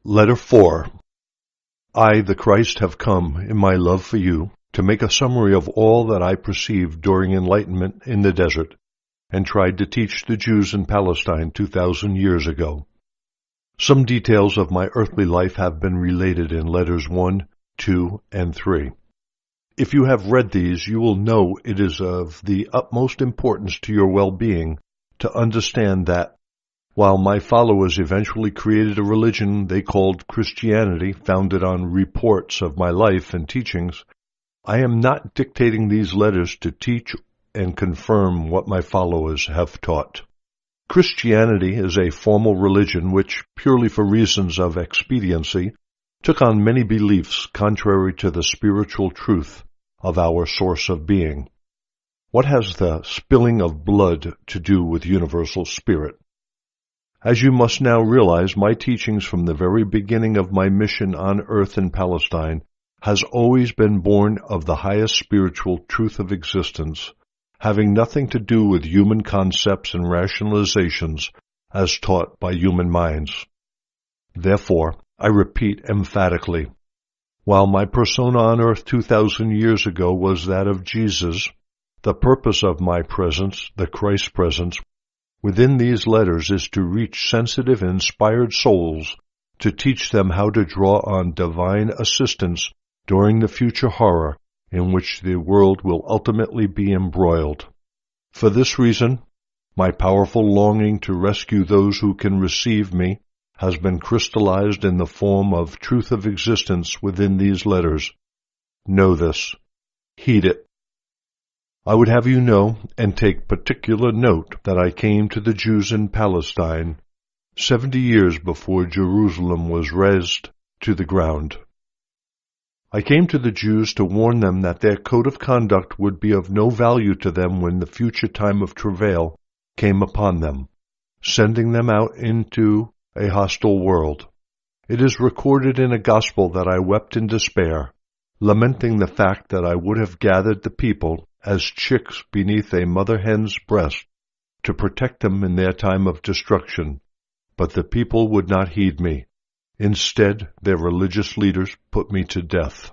Letter 4. I, the Christ, have come, in my love for you, to make a summary of all that I perceived during enlightenment in the desert, and tried to teach the Jews in Palestine 2,000 years ago. Some details of my earthly life have been related in letters 1, 2, and 3. If you have read these, you will know it is of the utmost importance to your well-being to understand that, while my followers eventually created a religion they called Christianity, founded on reports of my life and teachings, I am not dictating these letters to teach and confirm what my followers have taught. Christianity is a formal religion which, purely for reasons of expediency, took on many beliefs contrary to the spiritual truth of our source of being. What has the spilling of blood to do with universal spirit? As you must now realize, my teachings from the very beginning of my mission on earth in Palestine has always been born of the highest spiritual truth of existence, having nothing to do with human concepts and rationalizations as taught by human minds. Therefore, I repeat emphatically, while my persona on earth 2,000 years ago was that of Jesus, the purpose of my presence, the Christ presence, within these letters is to reach sensitive and inspired souls, to teach them how to draw on divine assistance during the future horror in which the world will ultimately be embroiled. For this reason, my powerful longing to rescue those who can receive me has been crystallized in the form of truth of existence within these letters. Know this. Heed it. I would have you know, and take particular note, that I came to the Jews in Palestine 70 years before Jerusalem was razed to the ground. I came to the Jews to warn them that their code of conduct would be of no value to them when the future time of travail came upon them, sending them out into a hostile world. It is recorded in a gospel that I wept in despair, lamenting the fact that I would have gathered the people as chicks beneath a mother hen's breast to protect them in their time of destruction, but the people would not heed me. Instead, their religious leaders put me to death.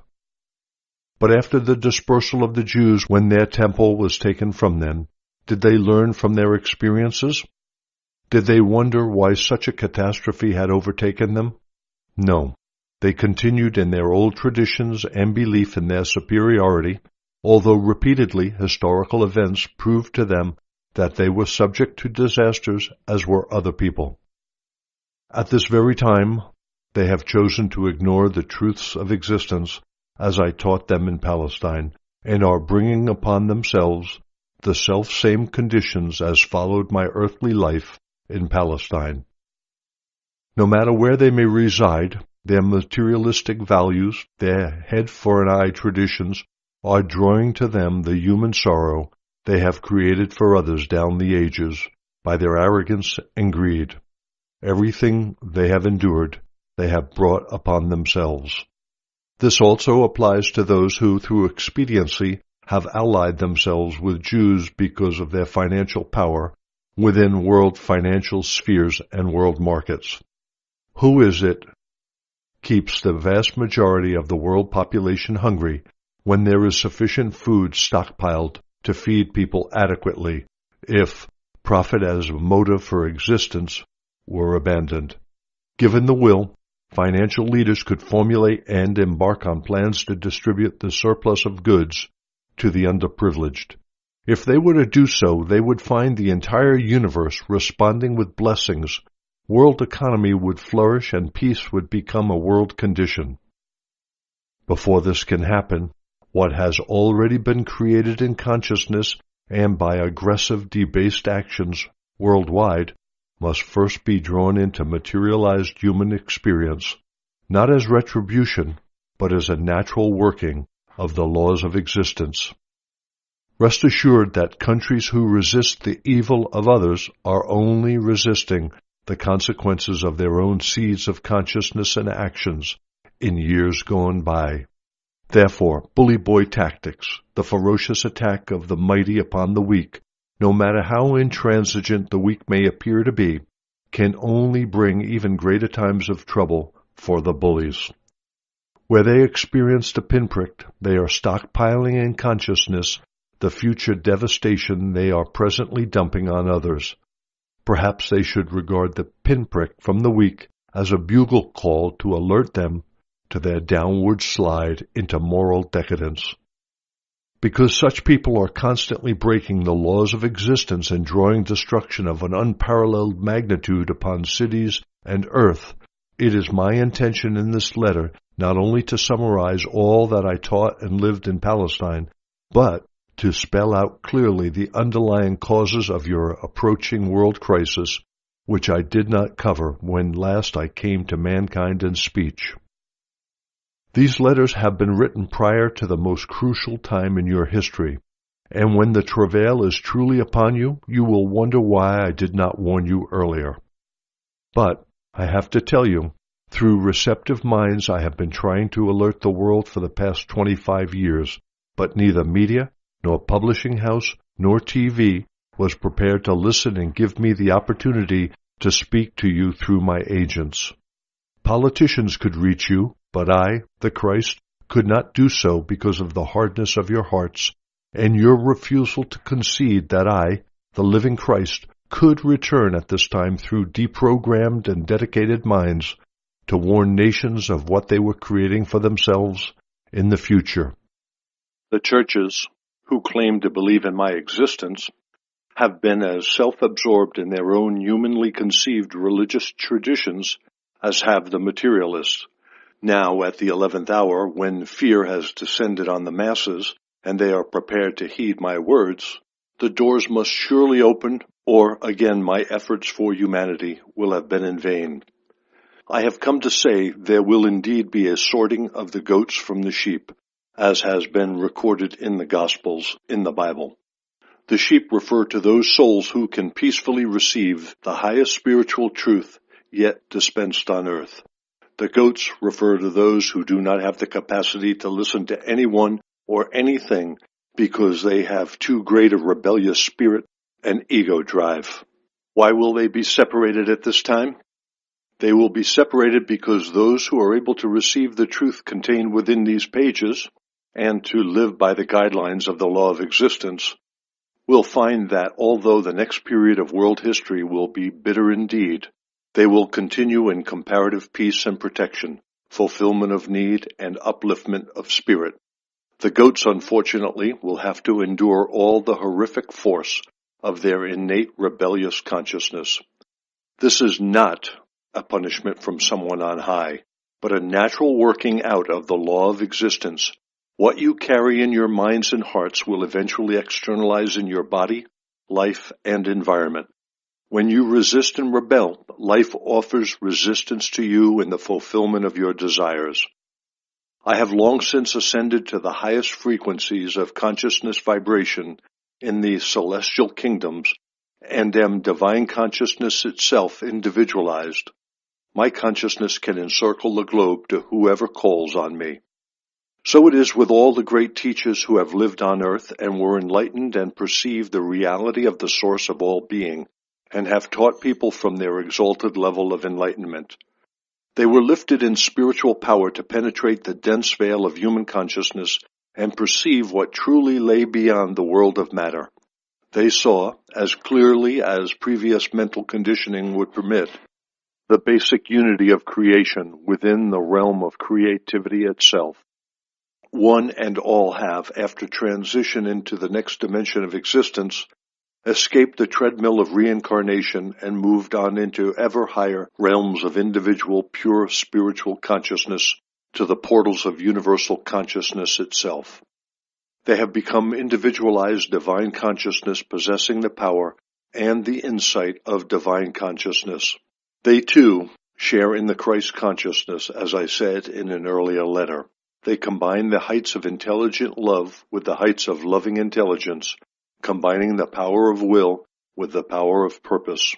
But after the dispersal of the Jews, when their temple was taken from them, did they learn from their experiences? Did they wonder why such a catastrophe had overtaken them? No. They continued in their old traditions and belief in their superiority, although repeatedly historical events proved to them that they were subject to disasters as were other people. At this very time, they have chosen to ignore the truths of existence as I taught them in Palestine, and are bringing upon themselves the self-same conditions as followed my earthly life in Palestine. No matter where they may reside, their materialistic values, their head-for-an-eye traditions, are drawing to them the human sorrow they have created for others down the ages by their arrogance and greed. Everything they have endured, they have brought upon themselves. This also applies to those who, through expediency, have allied themselves with Jews because of their financial power within world financial spheres and world markets. Who is it keeps the vast majority of the world population hungry when there is sufficient food stockpiled to feed people adequately, if profit as a motive for existence were abandoned? Given the will, financial leaders could formulate and embark on plans to distribute the surplus of goods to the underprivileged. If they were to do so, they would find the entire universe responding with blessings. World economy would flourish and peace would become a world condition. Before this can happen, what has already been created in consciousness and by aggressive debased actions worldwide must first be drawn into materialized human experience, not as retribution, but as a natural working of the laws of existence. Rest assured that countries who resist the evil of others are only resisting the consequences of their own seeds of consciousness and actions in years gone by. Therefore, bully boy tactics, the ferocious attack of the mighty upon the weak, no matter how intransigent the weak may appear to be, can only bring even greater times of trouble for the bullies. Where they experienced a pinprick, they are stockpiling in consciousness the future devastation they are presently dumping on others. Perhaps they should regard the pinprick from the weak as a bugle call to alert them to their downward slide into moral decadence. Because such people are constantly breaking the laws of existence and drawing destruction of an unparalleled magnitude upon cities and earth, it is my intention in this letter not only to summarize all that I taught and lived in Palestine, but to spell out clearly the underlying causes of your approaching world crisis, which I did not cover when last I came to mankind in speech. These letters have been written prior to the most crucial time in your history, and when the travail is truly upon you, you will wonder why I did not warn you earlier. But I have to tell you, through receptive minds I have been trying to alert the world for the past 25 years, but neither media, nor publishing house, nor TV was prepared to listen and give me the opportunity to speak to you through my agents. Politicians could reach you, but I, the Christ, could not do so because of the hardness of your hearts and your refusal to concede that I, the living Christ, could return at this time through deprogrammed and dedicated minds to warn nations of what they were creating for themselves in the future. The churches, who claim to believe in my existence, have been as self-absorbed in their own humanly conceived religious traditions as have the materialists. Now, at the 11th hour, when fear has descended on the masses, and they are prepared to heed my words, the doors must surely open, or again my efforts for humanity will have been in vain. I have come to say there will indeed be a sorting of the goats from the sheep, as has been recorded in the Gospels in the Bible. The sheep refer to those souls who can peacefully receive the highest spiritual truth yet dispensed on earth. The goats refer to those who do not have the capacity to listen to anyone or anything because they have too great a rebellious spirit and ego drive. Why will they be separated at this time? They will be separated because those who are able to receive the truth contained within these pages and to live by the guidelines of the law of existence will find that although the next period of world history will be bitter indeed, they will continue in comparative peace and protection, fulfillment of need, and upliftment of spirit. The goats, unfortunately, will have to endure all the horrific force of their innate rebellious consciousness. This is not a punishment from someone on high, but a natural working out of the law of existence. What you carry in your minds and hearts will eventually externalize in your body, life, and environment. When you resist and rebel, life offers resistance to you in the fulfillment of your desires. I have long since ascended to the highest frequencies of consciousness vibration in the celestial kingdoms and am divine consciousness itself individualized. My consciousness can encircle the globe to whoever calls on me. So it is with all the great teachers who have lived on earth and were enlightened and perceived the reality of the source of all being, and have taught people from their exalted level of enlightenment. They were lifted in spiritual power to penetrate the dense veil of human consciousness and perceive what truly lay beyond the world of matter. They saw, as clearly as previous mental conditioning would permit, the basic unity of creation within the realm of creativity itself. One and all have, after transition into the next dimension of existence, escaped the treadmill of reincarnation and moved on into ever higher realms of individual pure spiritual consciousness to the portals of universal consciousness itself. They have become individualized divine consciousness possessing the power and the insight of divine consciousness. They, too, share in the Christ consciousness, as I said in an earlier letter. They combine the heights of intelligent love with the heights of loving intelligence, combining the power of will with the power of purpose.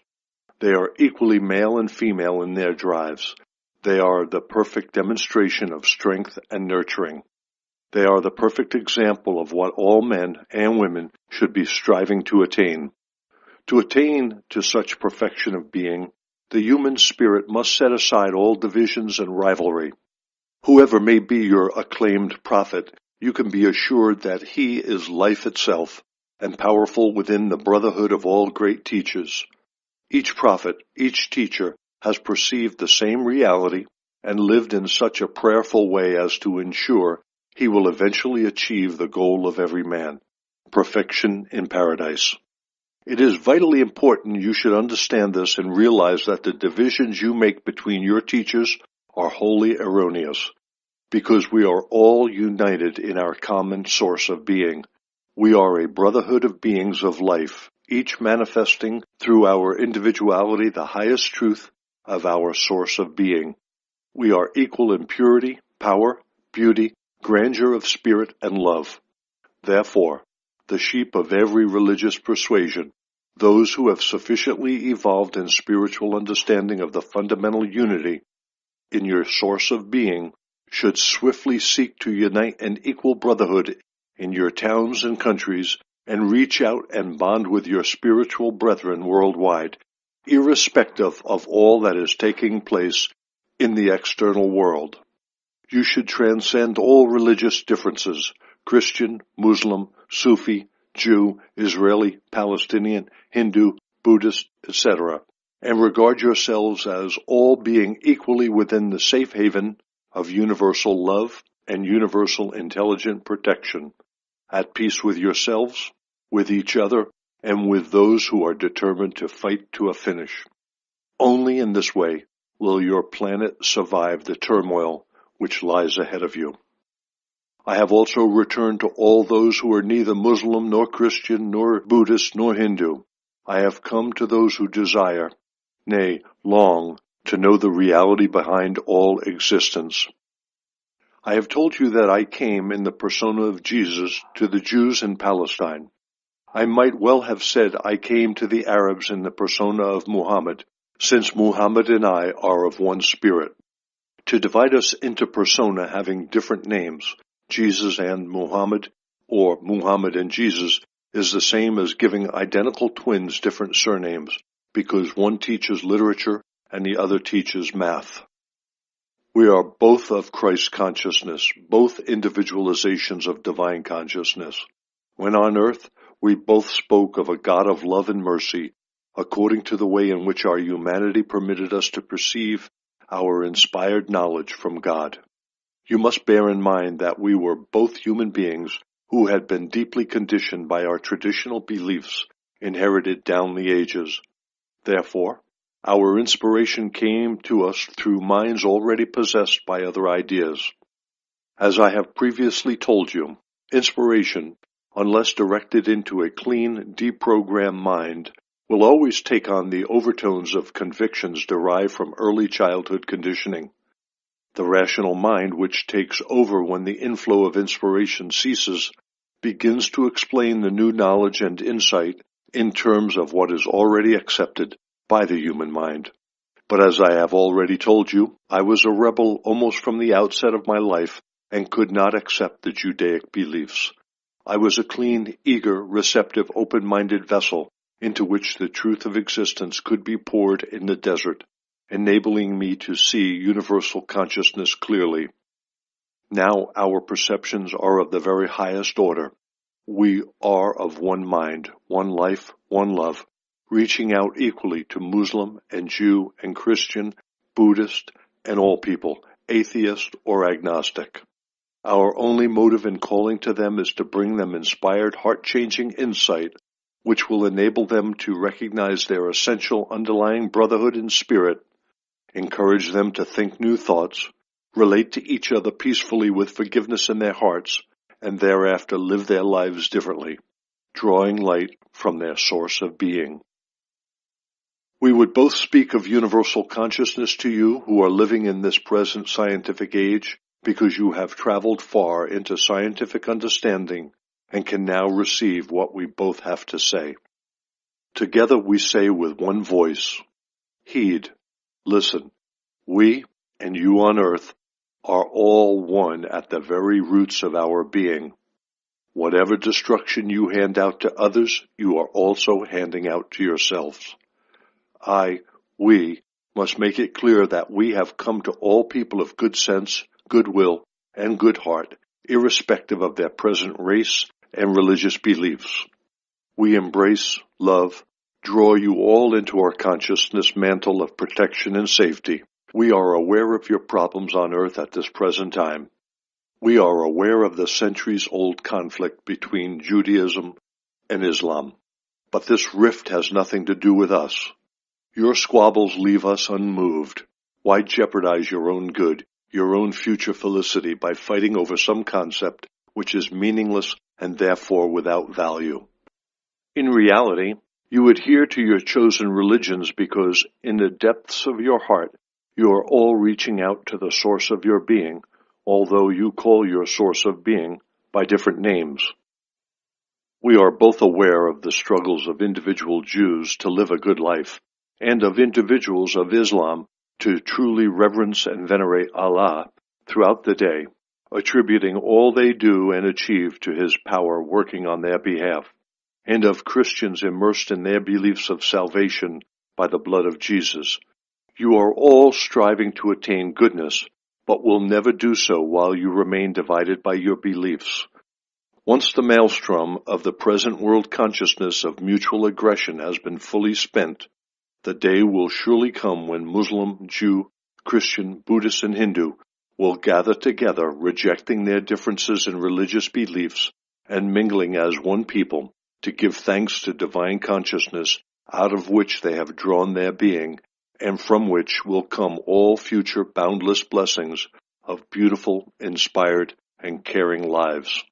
They are equally male and female in their drives. They are the perfect demonstration of strength and nurturing. They are the perfect example of what all men and women should be striving to attain. To attain to such perfection of being, the human spirit must set aside all divisions and rivalry. Whoever may be your acclaimed prophet, you can be assured that he is life itself and powerful within the brotherhood of all great teachers. Each prophet, each teacher, has perceived the same reality and lived in such a prayerful way as to ensure he will eventually achieve the goal of every man, perfection in paradise. It is vitally important you should understand this and realize that the divisions you make between your teachers are wholly erroneous, because we are all united in our common source of being. We are a brotherhood of beings of life, each manifesting through our individuality the highest truth of our source of being. We are equal in purity, power, beauty, grandeur of spirit, and love. Therefore, the sheep of every religious persuasion, those who have sufficiently evolved in spiritual understanding of the fundamental unity in your source of being, should swiftly seek to unite an equal brotherhood in your towns and countries and reach out and bond with your spiritual brethren worldwide, irrespective of all that is taking place in the external world. You should transcend all religious differences, Christian, Muslim, Sufi, Jew, Israeli, Palestinian, Hindu, Buddhist, etc., and regard yourselves as all being equally within the safe haven of universal love and universal intelligent protection, at peace with yourselves, with each other, and with those who are determined to fight to a finish. Only in this way will your planet survive the turmoil which lies ahead of you. I have also returned to all those who are neither Muslim nor Christian nor Buddhist nor Hindu. I have come to those who desire, nay, long, to know the reality behind all existence. I have told you that I came in the persona of Jesus to the Jews in Palestine. I might well have said I came to the Arabs in the persona of Muhammad, since Muhammad and I are of one spirit. To divide us into persona having different names, Jesus and Muhammad, or Muhammad and Jesus, is the same as giving identical twins different surnames, because one teaches literature and the other teaches math. We are both of Christ consciousness, both individualizations of divine consciousness. When on earth, we both spoke of a God of love and mercy, according to the way in which our humanity permitted us to perceive our inspired knowledge from God. You must bear in mind that we were both human beings who had been deeply conditioned by our traditional beliefs inherited down the ages. Therefore, our inspiration came to us through minds already possessed by other ideas. As I have previously told you, inspiration, unless directed into a clean, deprogrammed mind, will always take on the overtones of convictions derived from early childhood conditioning. The rational mind, which takes over when the inflow of inspiration ceases, begins to explain the new knowledge and insight in terms of what is already accepted by the human mind. But as I have already told you, I was a rebel almost from the outset of my life and could not accept the Judaic beliefs. I was a clean, eager, receptive, open-minded vessel into which the truth of existence could be poured in the desert, enabling me to see universal consciousness clearly. Now our perceptions are of the very highest order. We are of one mind, one life, one love, reaching out equally to Muslim and Jew and Christian, Buddhist, and all people, atheist or agnostic. Our only motive in calling to them is to bring them inspired, heart-changing insight, which will enable them to recognize their essential underlying brotherhood in spirit, encourage them to think new thoughts, relate to each other peacefully with forgiveness in their hearts, and thereafter live their lives differently, drawing light from their source of being. We would both speak of universal consciousness to you who are living in this present scientific age, because you have traveled far into scientific understanding and can now receive what we both have to say. Together we say with one voice, heed, listen, we and you on earth are all one at the very roots of our being. Whatever destruction you hand out to others, you are also handing out to yourselves. We must make it clear that we have come to all people of good sense, good will, and good heart, irrespective of their present race and religious beliefs. We embrace, love, draw you all into our consciousness mantle of protection and safety. We are aware of your problems on earth at this present time. We are aware of the centuries-old conflict between Judaism and Islam. But this rift has nothing to do with us. Your squabbles leave us unmoved. Why jeopardize your own good, your own future felicity by fighting over some concept which is meaningless and therefore without value? In reality, you adhere to your chosen religions because in the depths of your heart you are all reaching out to the source of your being, although you call your source of being by different names. We are both aware of the struggles of individual Jews to live a good life, and of individuals of Islam to truly reverence and venerate Allah throughout the day, attributing all they do and achieve to His power working on their behalf, and of Christians immersed in their beliefs of salvation by the blood of Jesus. You are all striving to attain goodness, but will never do so while you remain divided by your beliefs. Once the maelstrom of the present world consciousness of mutual aggression has been fully spent, the day will surely come when Muslim, Jew, Christian, Buddhist, and Hindu will gather together, rejecting their differences in religious beliefs and mingling as one people to give thanks to divine consciousness out of which they have drawn their being and from which will come all future boundless blessings of beautiful, inspired, and caring lives.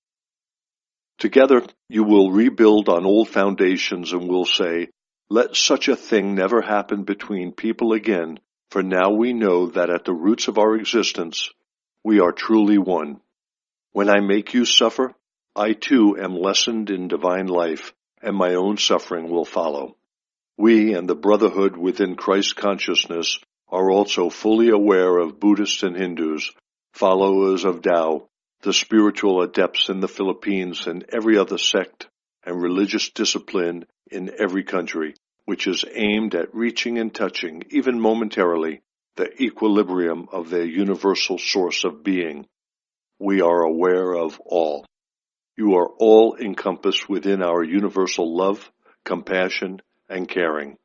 Together you will rebuild on old foundations and will say, "Let such a thing never happen between people again, for now we know that at the roots of our existence we are truly one. When I make you suffer, I too am lessened in divine life, and my own suffering will follow." We and the brotherhood within Christ consciousness are also fully aware of Buddhists and Hindus, followers of Tao, the spiritual adepts in the Philippines, and every other sect and religious discipline in every country, which is aimed at reaching and touching, even momentarily, the equilibrium of their universal source of being. We are aware of all. You are all encompassed within our universal love, compassion, and caring.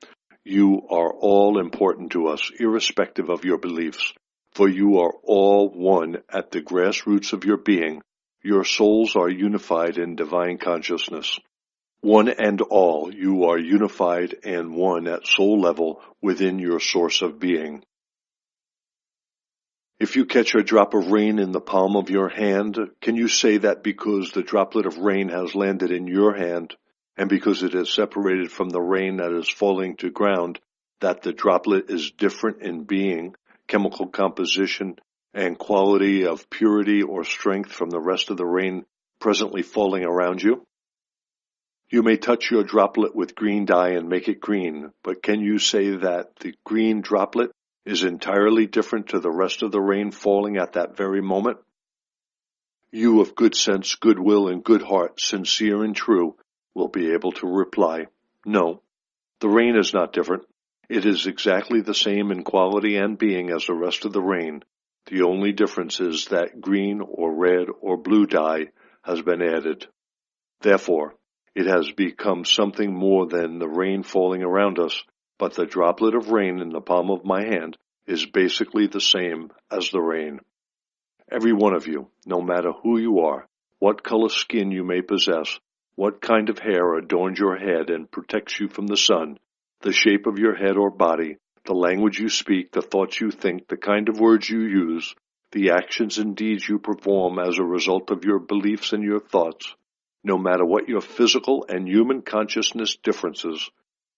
You are all important to us, irrespective of your beliefs, for you are all one at the grassroots of your being. Your souls are unified in divine consciousness. One and all, you are unified and one at soul level within your source of being. If you catch a drop of rain in the palm of your hand, can you say that because the droplet of rain has landed in your hand, and because it is separated from the rain that is falling to ground, that the droplet is different in being, chemical composition, and quality of purity or strength from the rest of the rain presently falling around you? You may touch your droplet with green dye and make it green, but can you say that the green droplet is entirely different to the rest of the rain falling at that very moment? You of good sense, good will, and good heart, sincere and true, will be able to reply, "No, the rain is not different. It is exactly the same in quality and being as the rest of the rain. The only difference is that green or red or blue dye has been added. Therefore, it has become something more than the rain falling around us, but the droplet of rain in the palm of my hand is basically the same as the rain." Every one of you, no matter who you are, what color skin you may possess, what kind of hair adorns your head and protects you from the sun, the shape of your head or body, the language you speak, the thoughts you think, the kind of words you use, the actions and deeds you perform as a result of your beliefs and your thoughts, no matter what your physical and human consciousness differences,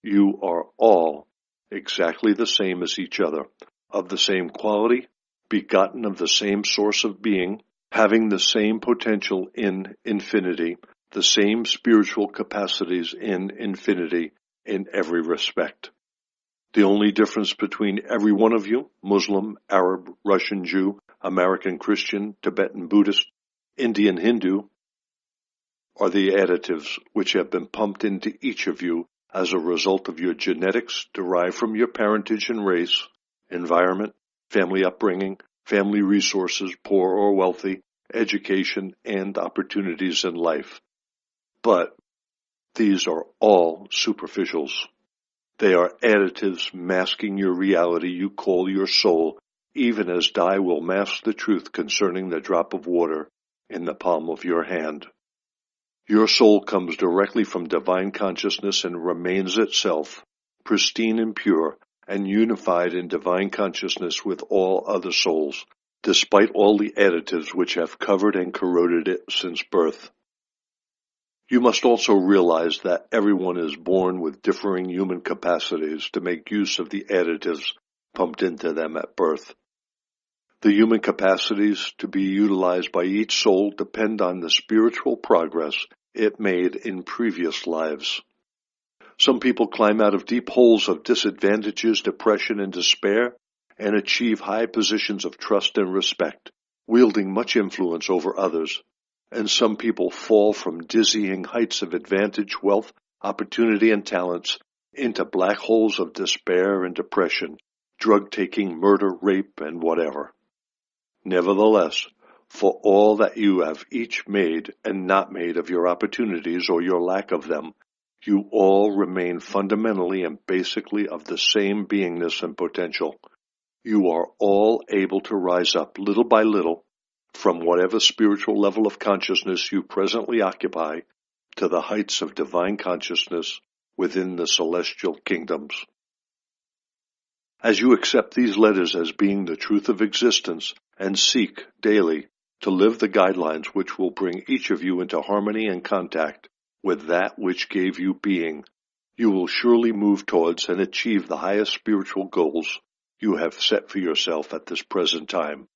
you are all exactly the same as each other, of the same quality, begotten of the same source of being, having the same potential in infinity, the same spiritual capacities in infinity in every respect. The only difference between every one of you, Muslim, Arab, Russian Jew, American Christian, Tibetan Buddhist, Indian Hindu, are the additives which have been pumped into each of you as a result of your genetics derived from your parentage and race, environment, family upbringing, family resources, poor or wealthy, education, and opportunities in life. But these are all superficials. They are additives masking your reality you call your soul, even as dye will mask the truth concerning the drop of water in the palm of your hand. Your soul comes directly from divine consciousness and remains itself, pristine and pure, and unified in divine consciousness with all other souls, despite all the additives which have covered and corroded it since birth. You must also realize that everyone is born with differing human capacities to make use of the additives pumped into them at birth. The human capacities to be utilized by each soul depend on the spiritual progress it made in previous lives. Some people climb out of deep holes of disadvantages, depression, and despair and achieve high positions of trust and respect, wielding much influence over others. And some people fall from dizzying heights of advantage, wealth, opportunity, and talents into black holes of despair and depression, drug-taking, murder, rape, and whatever. Nevertheless, for all that you have each made and not made of your opportunities or your lack of them, you all remain fundamentally and basically of the same beingness and potential. You are all able to rise up little by little from whatever spiritual level of consciousness you presently occupy to the heights of divine consciousness within the celestial kingdoms. As you accept these letters as being the truth of existence and seek daily to live the guidelines which will bring each of you into harmony and contact with that which gave you being, you will surely move towards and achieve the highest spiritual goals you have set for yourself at this present time.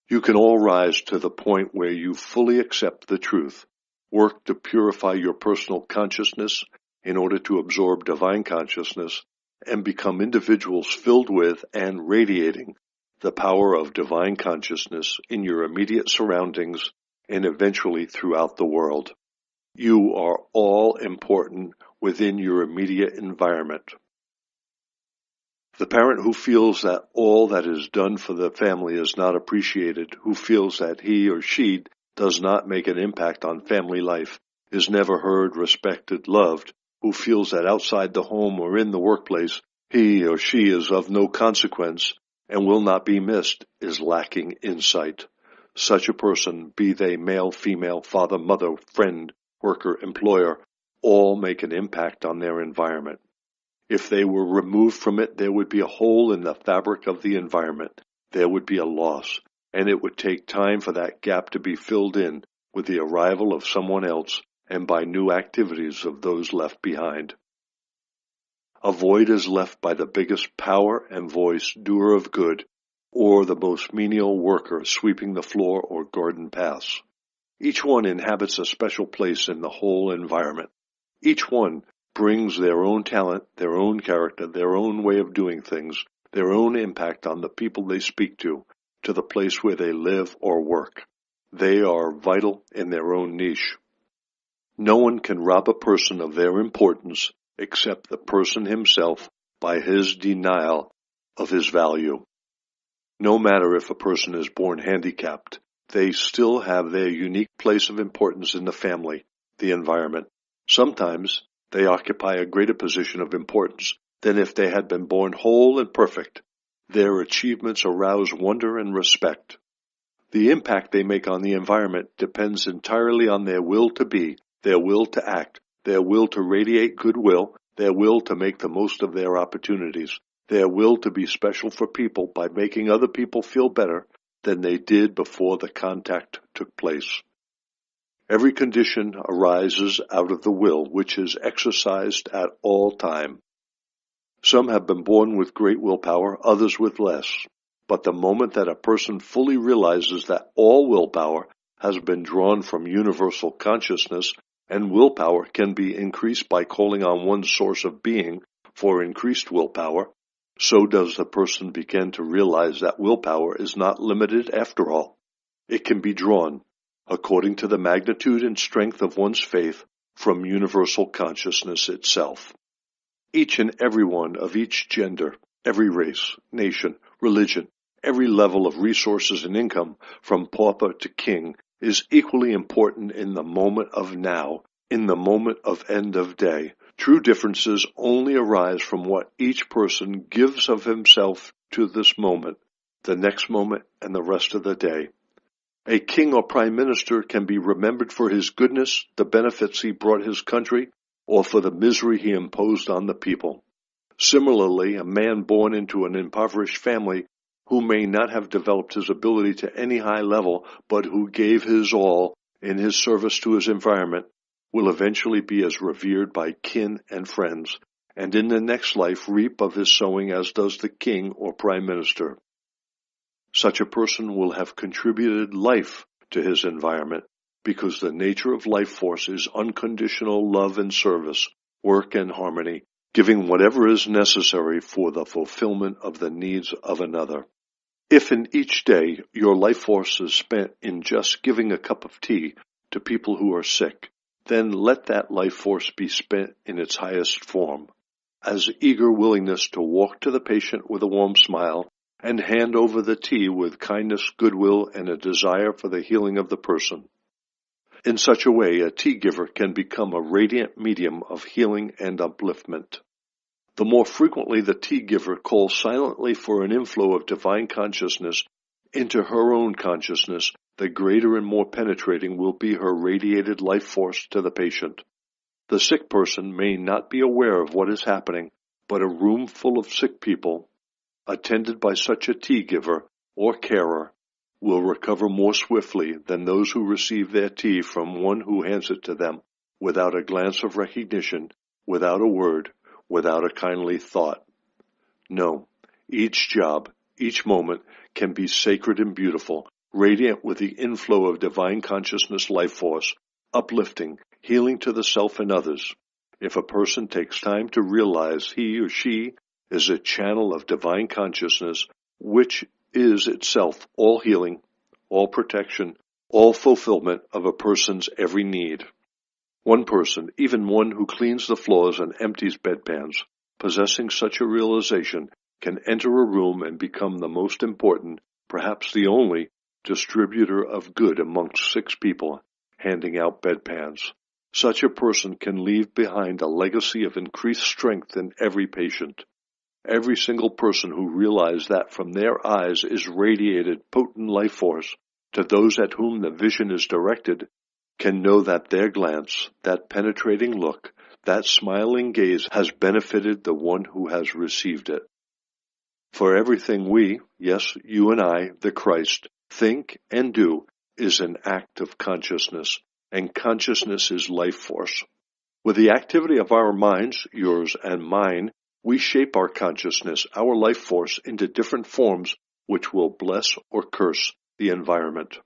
You can all rise to the point where you fully accept the truth, work to purify your personal consciousness in order to absorb divine consciousness, and become individuals filled with and radiating the power of divine consciousness in your immediate surroundings and eventually throughout the world. You are all important within your immediate environment. The parent who feels that all that is done for the family is not appreciated, who feels that he or she does not make an impact on family life, is never heard, respected, loved, who feels that outside the home or in the workplace he or she is of no consequence and will not be missed, is lacking insight. Such a person, be they male, female, father, mother, friend, worker, employer, all make an impact on their environment. If they were removed from it, there would be a hole in the fabric of the environment. There would be a loss, and it would take time for that gap to be filled in with the arrival of someone else and by new activities of those left behind. A void is left by the biggest power and voice doer of good, or the most menial worker sweeping the floor or garden paths. Each one inhabits a special place in the whole environment. Each one brings their own talent, their own character, their own way of doing things, their own impact on the people they speak to the place where they live or work. They are vital in their own niche. No one can rob a person of their importance except the person himself by his denial of his value. No matter if a person is born handicapped, they still have their unique place of importance in the family, the environment. Sometimes they occupy a greater position of importance than if they had been born whole and perfect. Their achievements arouse wonder and respect. The impact they make on the environment depends entirely on their will to be, their will to act, their will to radiate goodwill, their will to make the most of their opportunities, their will to be special for people by making other people feel better than they did before the contact took place. Every condition arises out of the will, which is exercised at all time. Some have been born with great willpower, others with less. But the moment that a person fully realizes that all willpower has been drawn from universal consciousness, and willpower can be increased by calling on one source of being for increased willpower, so does the person begin to realize that willpower is not limited after all. It can be drawn, according to the magnitude and strength of one's faith, from universal consciousness itself. Each and every one of each gender, Every race, nation, religion, every level of resources and income, from pauper to king, is equally important in the moment of now, in the moment of end of day. True differences only arise from what each person gives of himself to this moment, the next moment, and the rest of the day. A king or prime minister can be remembered for his goodness, the benefits he brought his country, or for the misery he imposed on the people. Similarly, a man born into an impoverished family who may not have developed his ability to any high level, but who gave his all in his service to his environment, will eventually be as revered by kin and friends, and in the next life reap of his sowing as does the king or prime minister. Such a person will have contributed life to his environment, because the nature of life force is unconditional love and service, work and harmony, giving whatever is necessary for the fulfillment of the needs of another. If in each day your life force is spent in just giving a cup of tea to people who are sick, then let that life force be spent in its highest form, as eager willingness to walk to the patient with a warm smile and hand over the tea with kindness, goodwill, and a desire for the healing of the person. In such a way, a tea giver can become a radiant medium of healing and upliftment. The more frequently the tea giver calls silently for an inflow of divine consciousness into her own consciousness, the greater and more penetrating will be her radiated life force to the patient. The sick person may not be aware of what is happening, but a room full of sick people, attended by such a tea giver or carer, will recover more swiftly than those who receive their tea from one who hands it to them without a glance of recognition, without a word, without a kindly thought. No, each job, each moment can be sacred and beautiful, radiant with the inflow of divine consciousness life force, uplifting, healing to the self and others. If a person takes time to realize he or she is a channel of divine consciousness, which is itself all healing, all protection, all fulfillment of a person's every need. One person, even one who cleans the floors and empties bedpans, possessing such a realization, can enter a room and become the most important, perhaps the only, distributor of good amongst 6 people, handing out bedpans. Such a person can leave behind a legacy of increased strength in every patient. Every single person who realizes that from their eyes is radiated potent life force to those at whom the vision is directed can know that their glance, that penetrating look, that smiling gaze has benefited the one who has received it. For everything we, yes, you and I, the Christ, think and do is an act of consciousness, and consciousness is life force. With the activity of our minds, yours and mine, we shape our consciousness, our life force, into different forms which will bless or curse the environment.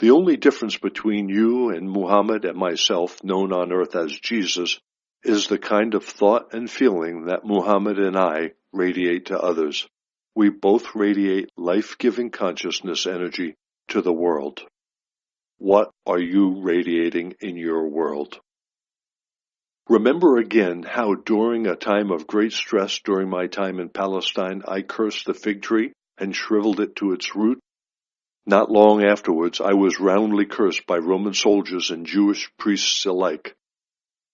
The only difference between you and Muhammad and myself, known on earth as Jesus, is the kind of thought and feeling that Muhammad and I radiate to others. We both radiate life-giving consciousness energy to the world. What are you radiating in your world? Remember again how during a time of great stress during my time in Palestine, I cursed the fig tree and shriveled it to its root? Not long afterwards, I was roundly cursed by Roman soldiers and Jewish priests alike.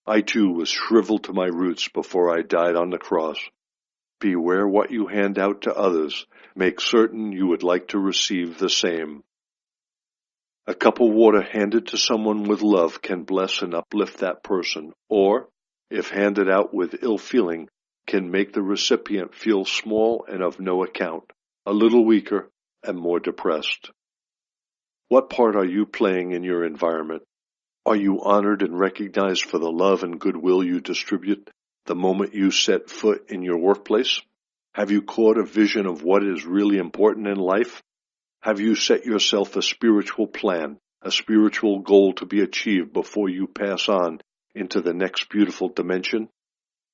I too was shriveled to my roots before I died on the cross. Beware what you hand out to others. Make certain you would like to receive the same. A cup of water handed to someone with love can bless and uplift that person, or, if handed out with ill feeling, can make the recipient feel small and of no account, a little weaker and more depressed. What part are you playing in your environment? Are you honored and recognized for the love and goodwill you distribute the moment you set foot in your workplace? Have you caught a vision of what is really important in life? Have you set yourself a spiritual plan, a spiritual goal to be achieved before you pass on into the next beautiful dimension?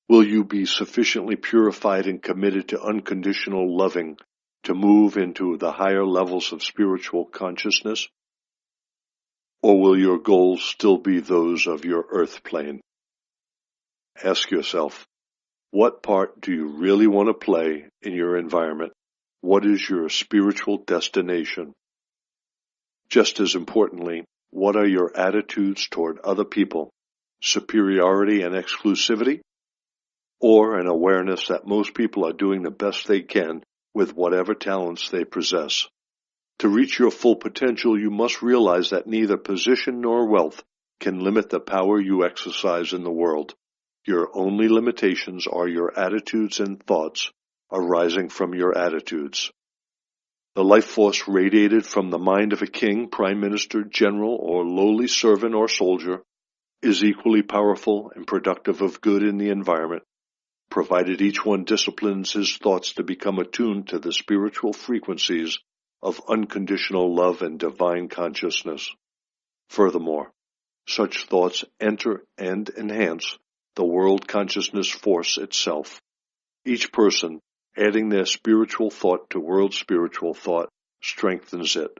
Will you be sufficiently purified and committed to unconditional loving to move into the higher levels of spiritual consciousness? Or will your goals still be those of your earth plane? Ask yourself, What part do you really want to play in your environment? What is your spiritual destination? Just as importantly, what are your attitudes toward other people? Superiority and exclusivity? Or an awareness that most people are doing the best they can with whatever talents they possess? To reach your full potential, you must realize that neither position nor wealth can limit the power you exercise in the world. Your only limitations are your attitudes and thoughts arising from your attitudes. The life force radiated from the mind of a king, prime minister, general, or lowly servant or soldier is equally powerful and productive of good in the environment, provided each one disciplines his thoughts to become attuned to the spiritual frequencies of unconditional love and divine consciousness. Furthermore, such thoughts enter and enhance the world consciousness force itself. Each person, adding their spiritual thought to world spiritual thought, strengthens it.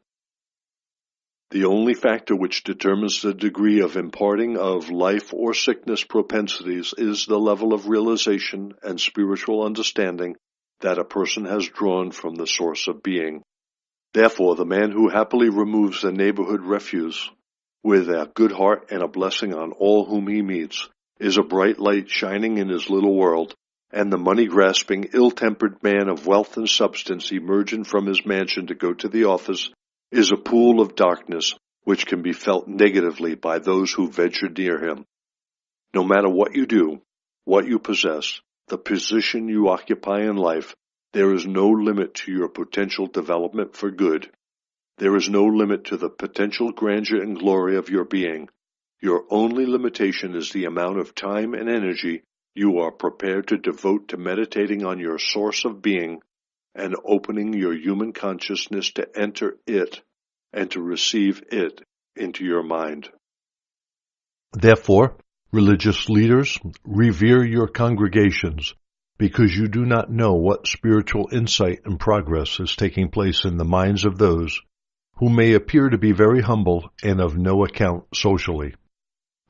The only factor which determines the degree of imparting of life or sickness propensities is the level of realization and spiritual understanding that a person has drawn from the source of being. Therefore, the man who happily removes the neighborhood refuse with a good heart and a blessing on all whom he meets is a bright light shining in his little world, and the money-grasping, ill-tempered man of wealth and substance emerging from his mansion to go to the office is a pool of darkness which can be felt negatively by those who venture near him. No matter what you do, what you possess, the position you occupy in life, there is no limit to your potential development for good. There is no limit to the potential grandeur and glory of your being. Your only limitation is the amount of time and energy you are prepared to devote to meditating on your source of being and opening your human consciousness to enter it and to receive it into your mind. Therefore, religious leaders, revere your congregations, because you do not know what spiritual insight and progress is taking place in the minds of those who may appear to be very humble and of no account socially.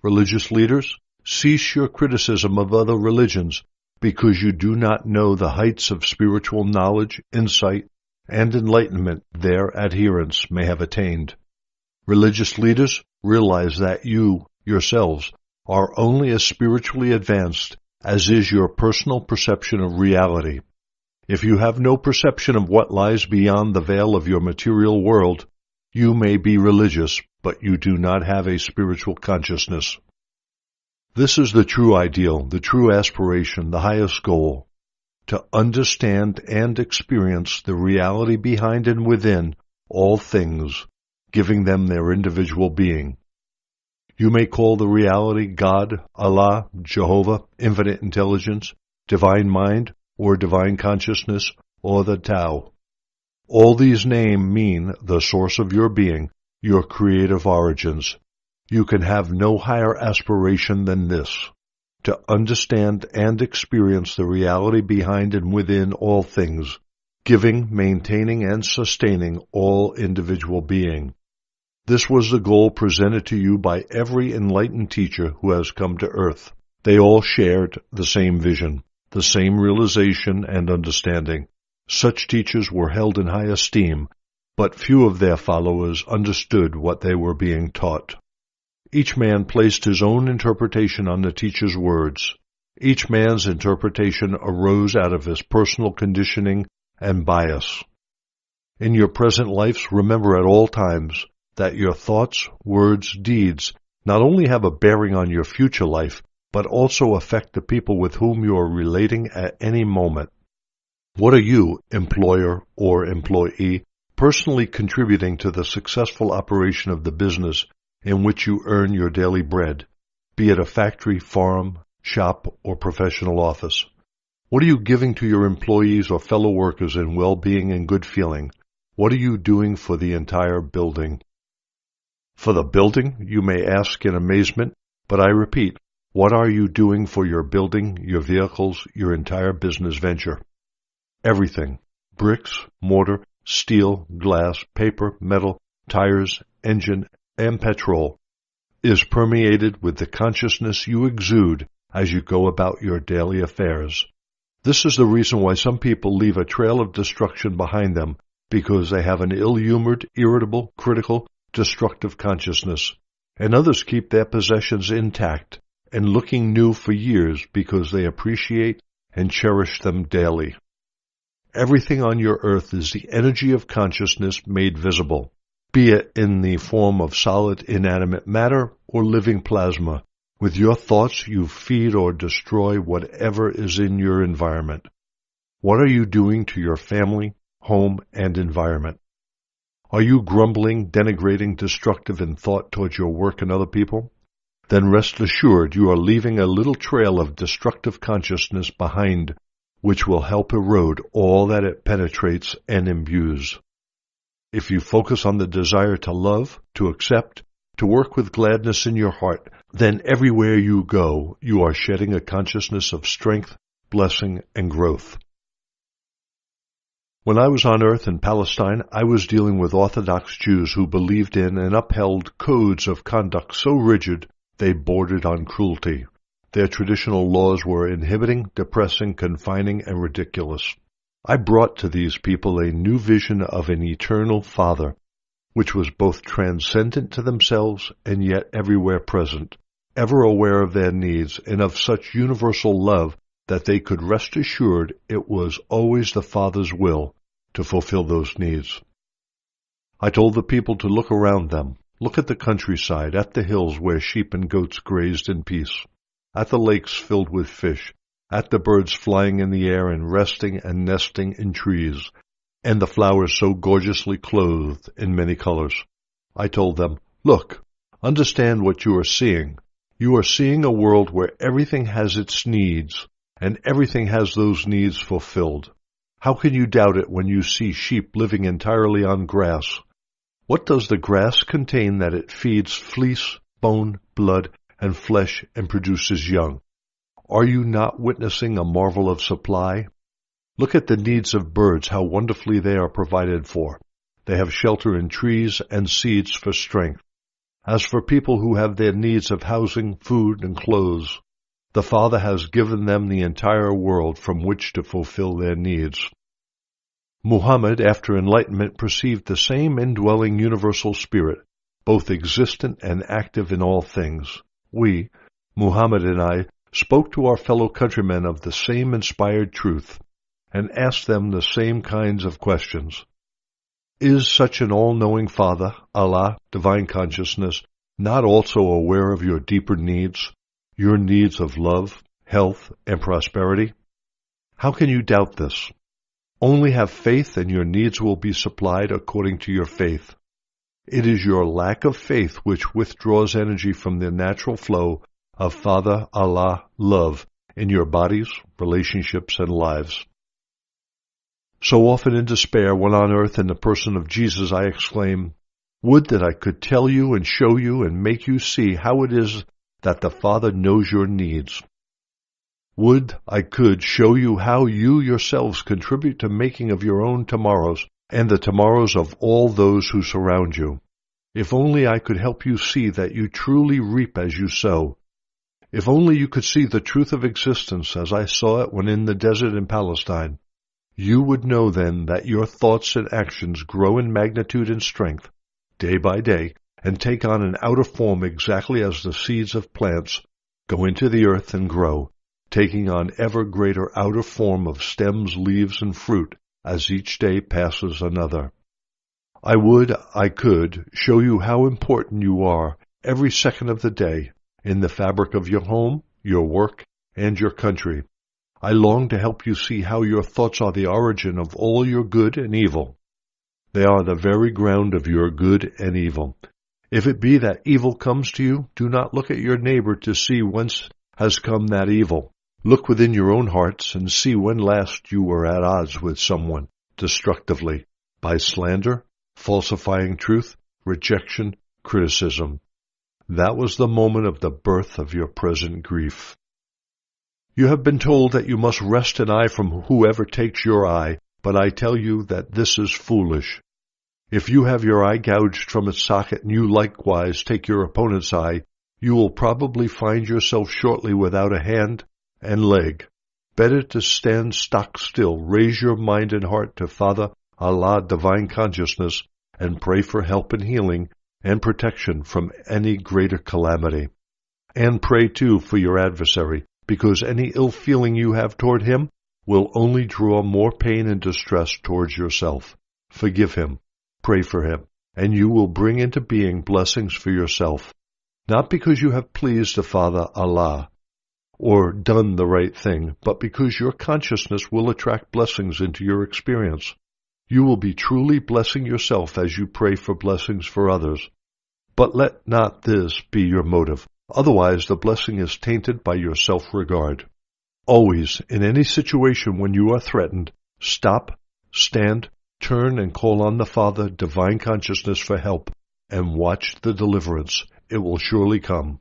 Religious leaders, cease your criticism of other religions, because you do not know the heights of spiritual knowledge, insight, and enlightenment their adherents may have attained. Religious leaders, realize that you, yourselves, are only as spiritually advanced as is your personal perception of reality. If you have no perception of what lies beyond the veil of your material world, you may be religious, but you do not have a spiritual consciousness. This is the true ideal, the true aspiration, the highest goal, to understand and experience the reality behind and within all things, giving them their individual being. You may call the reality God, Allah, Jehovah, infinite intelligence, divine mind, or divine consciousness, or the Tao. All these names mean the source of your being, your creative origins. You can have no higher aspiration than this, to understand and experience the reality behind and within all things, giving, maintaining, and sustaining all individual being. This was the goal presented to you by every enlightened teacher who has come to earth. They all shared the same vision, the same realization and understanding. Such teachers were held in high esteem, but few of their followers understood what they were being taught. Each man placed his own interpretation on the teacher's words. Each man's interpretation arose out of his personal conditioning and bias. In your present lives, remember at all times that your thoughts, words, deeds not only have a bearing on your future life, but also affect the people with whom you are relating at any moment. What are you, employer or employee, personally contributing to the successful operation of the business in which you earn your daily bread, be it a factory, farm, shop, or professional office? What are you giving to your employees or fellow workers in well-being and good feeling? What are you doing for the entire building? For the building, you may ask in amazement, but I repeat, what are you doing for your building, your vehicles, your entire business venture? Everything. Bricks, mortar, steel, glass, paper, metal, tires, engine, and petrol is permeated with the consciousness you exude as you go about your daily affairs. This is the reason why some people leave a trail of destruction behind them, because they have an ill-humored, irritable, critical, destructive consciousness, and others keep their possessions intact and looking new for years because they appreciate and cherish them daily. Everything on your earth is the energy of consciousness made visible, be it in the form of solid inanimate matter or living plasma. With your thoughts, you feed or destroy whatever is in your environment. What are you doing to your family, home, and environment? Are you grumbling, denigrating, destructive in thought towards your work and other people? Then rest assured you are leaving a little trail of destructive consciousness behind, which will help erode all that it penetrates and imbues. If you focus on the desire to love, to accept, to work with gladness in your heart, then everywhere you go, you are shedding a consciousness of strength, blessing, and growth. When I was on earth in Palestine, I was dealing with Orthodox Jews who believed in and upheld codes of conduct so rigid they bordered on cruelty. Their traditional laws were inhibiting, depressing, confining, and ridiculous. I brought to these people a new vision of an eternal Father, which was both transcendent to themselves and yet everywhere present, ever aware of their needs, and of such universal love that they could rest assured it was always the Father's will to fulfill those needs. I told the people to look around them, look at the countryside, at the hills where sheep and goats grazed in peace, at the lakes filled with fish, at the birds flying in the air and resting and nesting in trees, and the flowers so gorgeously clothed in many colors. I told them, look, understand what you are seeing. You are seeing a world where everything has its needs, and everything has those needs fulfilled. How can you doubt it when you see sheep living entirely on grass? What does the grass contain that it feeds fleece, bone, blood, and flesh and produces young? Are you not witnessing a marvel of supply? Look at the needs of birds, how wonderfully they are provided for. They have shelter in trees and seeds for strength. As for people who have their needs of housing, food, and clothes, the Father has given them the entire world from which to fulfill their needs. Muhammad, after enlightenment, perceived the same indwelling universal spirit, both existent and active in all things. We, Muhammad and I, spoke to our fellow countrymen of the same inspired truth, and asked them the same kinds of questions. Is such an all-knowing Father, Allah, divine consciousness, not also aware of your deeper needs, your needs of love, health, and prosperity? How can you doubt this? Only have faith and your needs will be supplied according to your faith. It is your lack of faith which withdraws energy from the natural flow of Father, Allah, love in your bodies, relationships, and lives. So often in despair, when on earth in the person of Jesus, I exclaim, would that I could tell you and show you and make you see how it is that the Father knows your needs. Would I could show you how you yourselves contribute to making of your own tomorrows and the tomorrows of all those who surround you. If only I could help you see that you truly reap as you sow. If only you could see the truth of existence as I saw it when in the desert in Palestine, you would know then that your thoughts and actions grow in magnitude and strength, day by day, and take on an outer form exactly as the seeds of plants go into the earth and grow, taking on ever greater outer form of stems, leaves, and fruit as each day passes another. I could show you how important you are every second of the day in the fabric of your home, your work, and your country. I long to help you see how your thoughts are the origin of all your good and evil. They are the very ground of your good and evil. If it be that evil comes to you, do not look at your neighbor to see whence has come that evil. Look within your own hearts and see when last you were at odds with someone destructively, by slander, falsifying truth, rejection, criticism. That was the moment of the birth of your present grief. You have been told that you must wrest an eye from whoever takes your eye, but I tell you that this is foolish. If you have your eye gouged from its socket and you likewise take your opponent's eye, you will probably find yourself shortly without a hand and leg. Better to stand stock still, raise your mind and heart to Father, Allah, Divine Consciousness, and pray for help and healing and protection from any greater calamity. And pray, too, for your adversary, because any ill feeling you have toward him will only draw more pain and distress towards yourself. Forgive him, pray for him, and you will bring into being blessings for yourself, not because you have pleased the Father, Allah, or done the right thing, but because your consciousness will attract blessings into your experience. You will be truly blessing yourself as you pray for blessings for others. But let not this be your motive. Otherwise, the blessing is tainted by your self-regard. Always, in any situation when you are threatened, stop, stand, turn, and call on the Father, Divine Consciousness, for help, and watch the deliverance. It will surely come.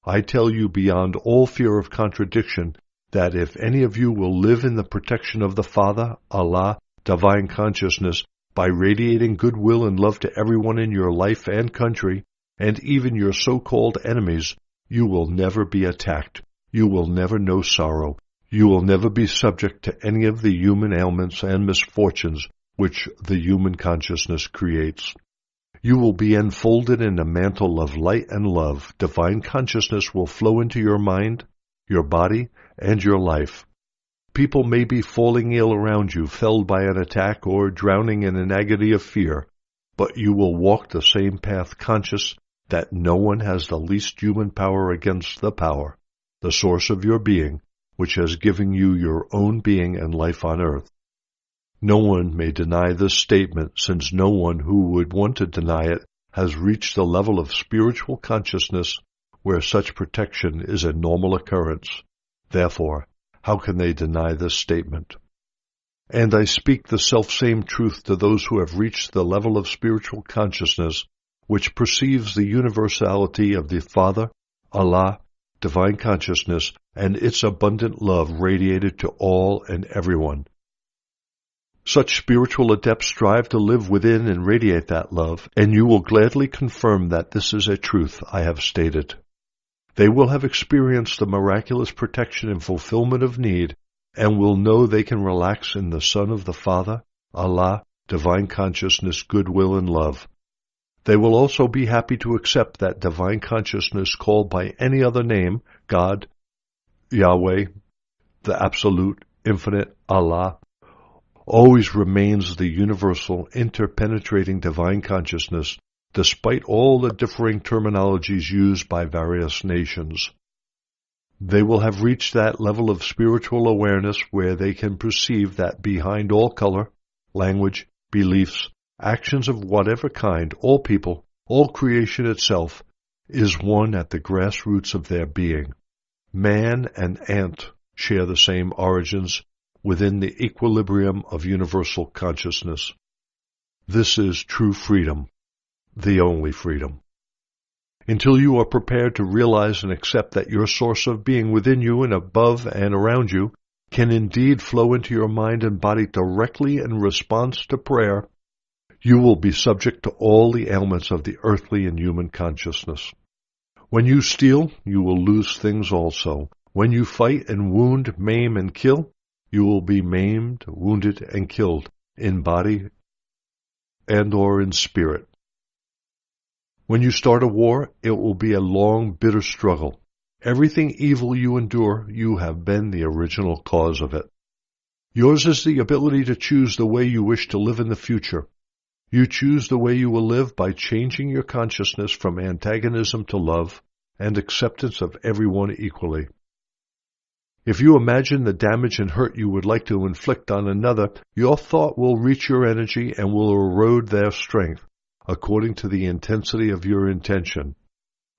I tell you beyond all fear of contradiction that if any of you will live in the protection of the Father, Allah, Divine Consciousness, by radiating goodwill and love to everyone in your life and country, and even your so-called enemies, you will never be attacked. You will never know sorrow. You will never be subject to any of the human ailments and misfortunes which the human consciousness creates. You will be enfolded in a mantle of light and love. Divine Consciousness will flow into your mind, your body, and your life. People may be falling ill around you, felled by an attack, or drowning in an agony of fear, but you will walk the same path conscious that no one has the least human power against the power, the source of your being, which has given you your own being and life on earth. No one may deny this statement, since no one who would want to deny it has reached the level of spiritual consciousness where such protection is a normal occurrence. Therefore, how can they deny this statement? And I speak the selfsame truth to those who have reached the level of spiritual consciousness which perceives the universality of the Father, Allah, Divine Consciousness, and its abundant love radiated to all and everyone. Such spiritual adepts strive to live within and radiate that love, and you will gladly confirm that this is a truth I have stated. They will have experienced the miraculous protection and fulfillment of need, and will know they can relax in the Son of the Father, Allah, Divine Consciousness, goodwill, and love. They will also be happy to accept that Divine Consciousness called by any other name, God, Yahweh, the Absolute, Infinite, Allah, always remains the universal, interpenetrating Divine Consciousness, despite all the differing terminologies used by various nations. They will have reached that level of spiritual awareness where they can perceive that behind all color, language, beliefs, actions of whatever kind, all people, all creation itself, is one at the grassroots of their being. Man and ant share the same origins within the equilibrium of universal consciousness. This is true freedom, the only freedom. Until you are prepared to realize and accept that your source of being within you and above and around you can indeed flow into your mind and body directly in response to prayer, you will be subject to all the ailments of the earthly and human consciousness. When you steal, you will lose things also. When you fight and wound, maim, and kill, you will be maimed, wounded, and killed, in body and or in spirit. When you start a war, it will be a long, bitter struggle. Everything evil you endure, you have been the original cause of it. Yours is the ability to choose the way you wish to live in the future. You choose the way you will live by changing your consciousness from antagonism to love and acceptance of everyone equally. If you imagine the damage and hurt you would like to inflict on another, your thought will reach your energy and will erode their strength, according to the intensity of your intention.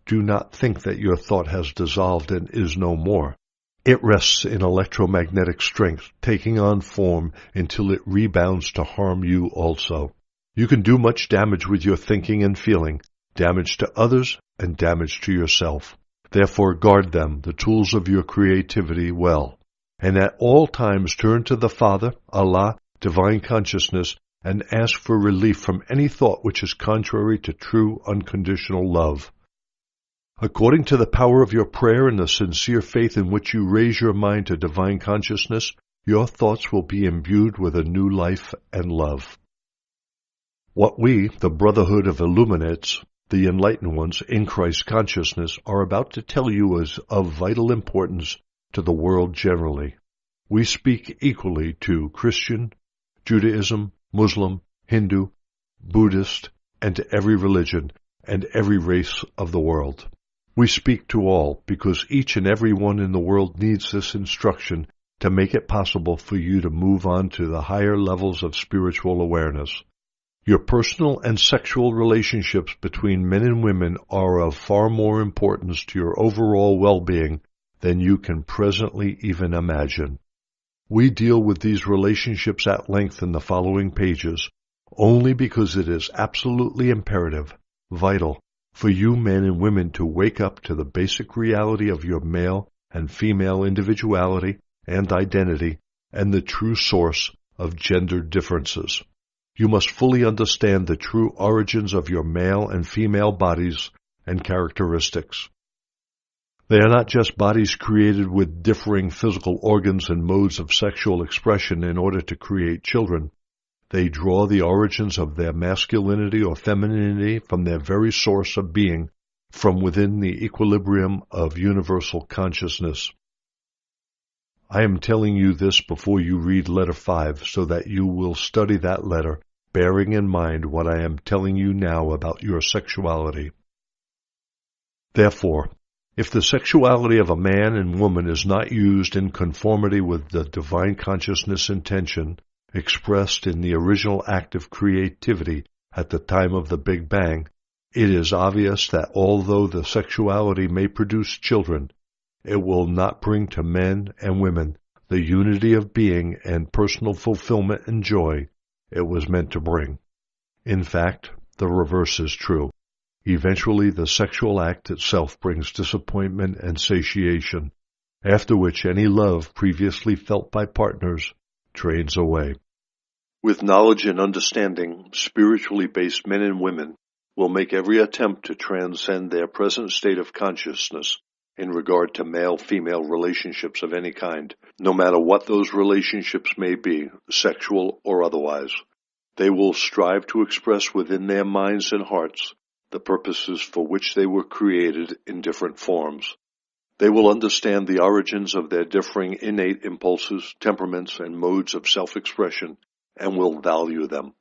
Do not think that your thought has dissolved and is no more. It rests in electromagnetic strength, taking on form until it rebounds to harm you also. You can do much damage with your thinking and feeling, damage to others and damage to yourself. Therefore guard them, the tools of your creativity, well, and at all times turn to the Father, Allah, Divine Consciousness, and ask for relief from any thought which is contrary to true unconditional love. According to the power of your prayer and the sincere faith in which you raise your mind to divine consciousness, your thoughts will be imbued with a new life and love. What we, the Brotherhood of Illuminates, the enlightened ones in Christ consciousness, are about to tell you is of vital importance to the world generally. We speak equally to Christian, Judaism, Muslim, Hindu, Buddhist, and to every religion and every race of the world. We speak to all because each and every one in the world needs this instruction to make it possible for you to move on to the higher levels of spiritual awareness. Your personal and sexual relationships between men and women are of far more importance to your overall well-being than you can presently even imagine. We deal with these relationships at length in the following pages, only because it is absolutely imperative, vital, for you men and women to wake up to the basic reality of your male and female individuality and identity and the true source of gender differences. You must fully understand the true origins of your male and female bodies and characteristics. They are not just bodies created with differing physical organs and modes of sexual expression in order to create children. They draw the origins of their masculinity or femininity from their very source of being, from within the equilibrium of universal consciousness. I am telling you this before you read letter 5 so that you will study that letter, bearing in mind what I am telling you now about your sexuality. Therefore, if the sexuality of a man and woman is not used in conformity with the divine consciousness intention expressed in the original act of creativity at the time of the Big Bang, it is obvious that although the sexuality may produce children, it will not bring to men and women the unity of being and personal fulfillment and joy it was meant to bring. In fact, the reverse is true. Eventually, the sexual act itself brings disappointment and satiation, after which any love previously felt by partners drains away. With knowledge and understanding, spiritually based men and women will make every attempt to transcend their present state of consciousness in regard to male-female relationships of any kind, no matter what those relationships may be, sexual or otherwise. They will strive to express within their minds and hearts the purposes for which they were created in different forms. They will understand the origins of their differing innate impulses, temperaments, and modes of self-expression, and will value them.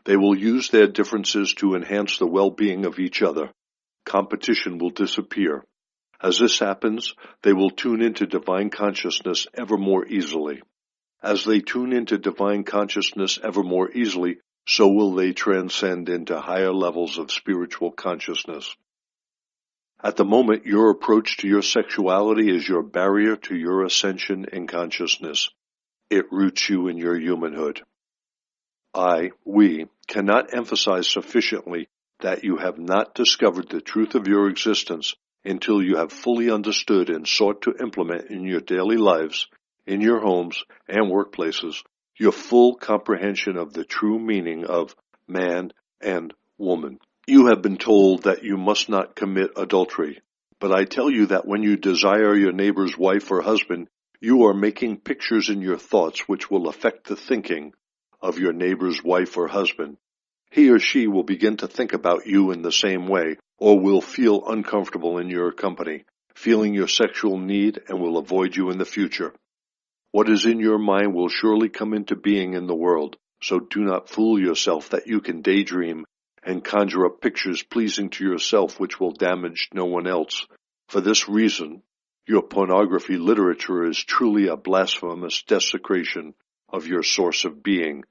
They will use their differences to enhance the well-being of each other. Competition will disappear. As this happens, they will tune into divine consciousness ever more easily. As they tune into divine consciousness ever more easily, so will they transcend into higher levels of spiritual consciousness. At the moment, your approach to your sexuality is your barrier to your ascension in consciousness. It roots you in your humanhood. We cannot emphasize sufficiently that you have not discovered the truth of your existence until you have fully understood and sought to implement in your daily lives, in your homes and workplaces, your full comprehension of the true meaning of man and woman. You have been told that you must not commit adultery, but I tell you that when you desire your neighbor's wife or husband, you are making pictures in your thoughts which will affect the thinking of your neighbor's wife or husband. He or she will begin to think about you in the same way, or will feel uncomfortable in your company, feeling your sexual need, and will avoid you in the future. What is in your mind will surely come into being in the world, so do not fool yourself that you can daydream and conjure up pictures pleasing to yourself which will damage no one else. For this reason, your pornography literature is truly a blasphemous desecration of your source of being.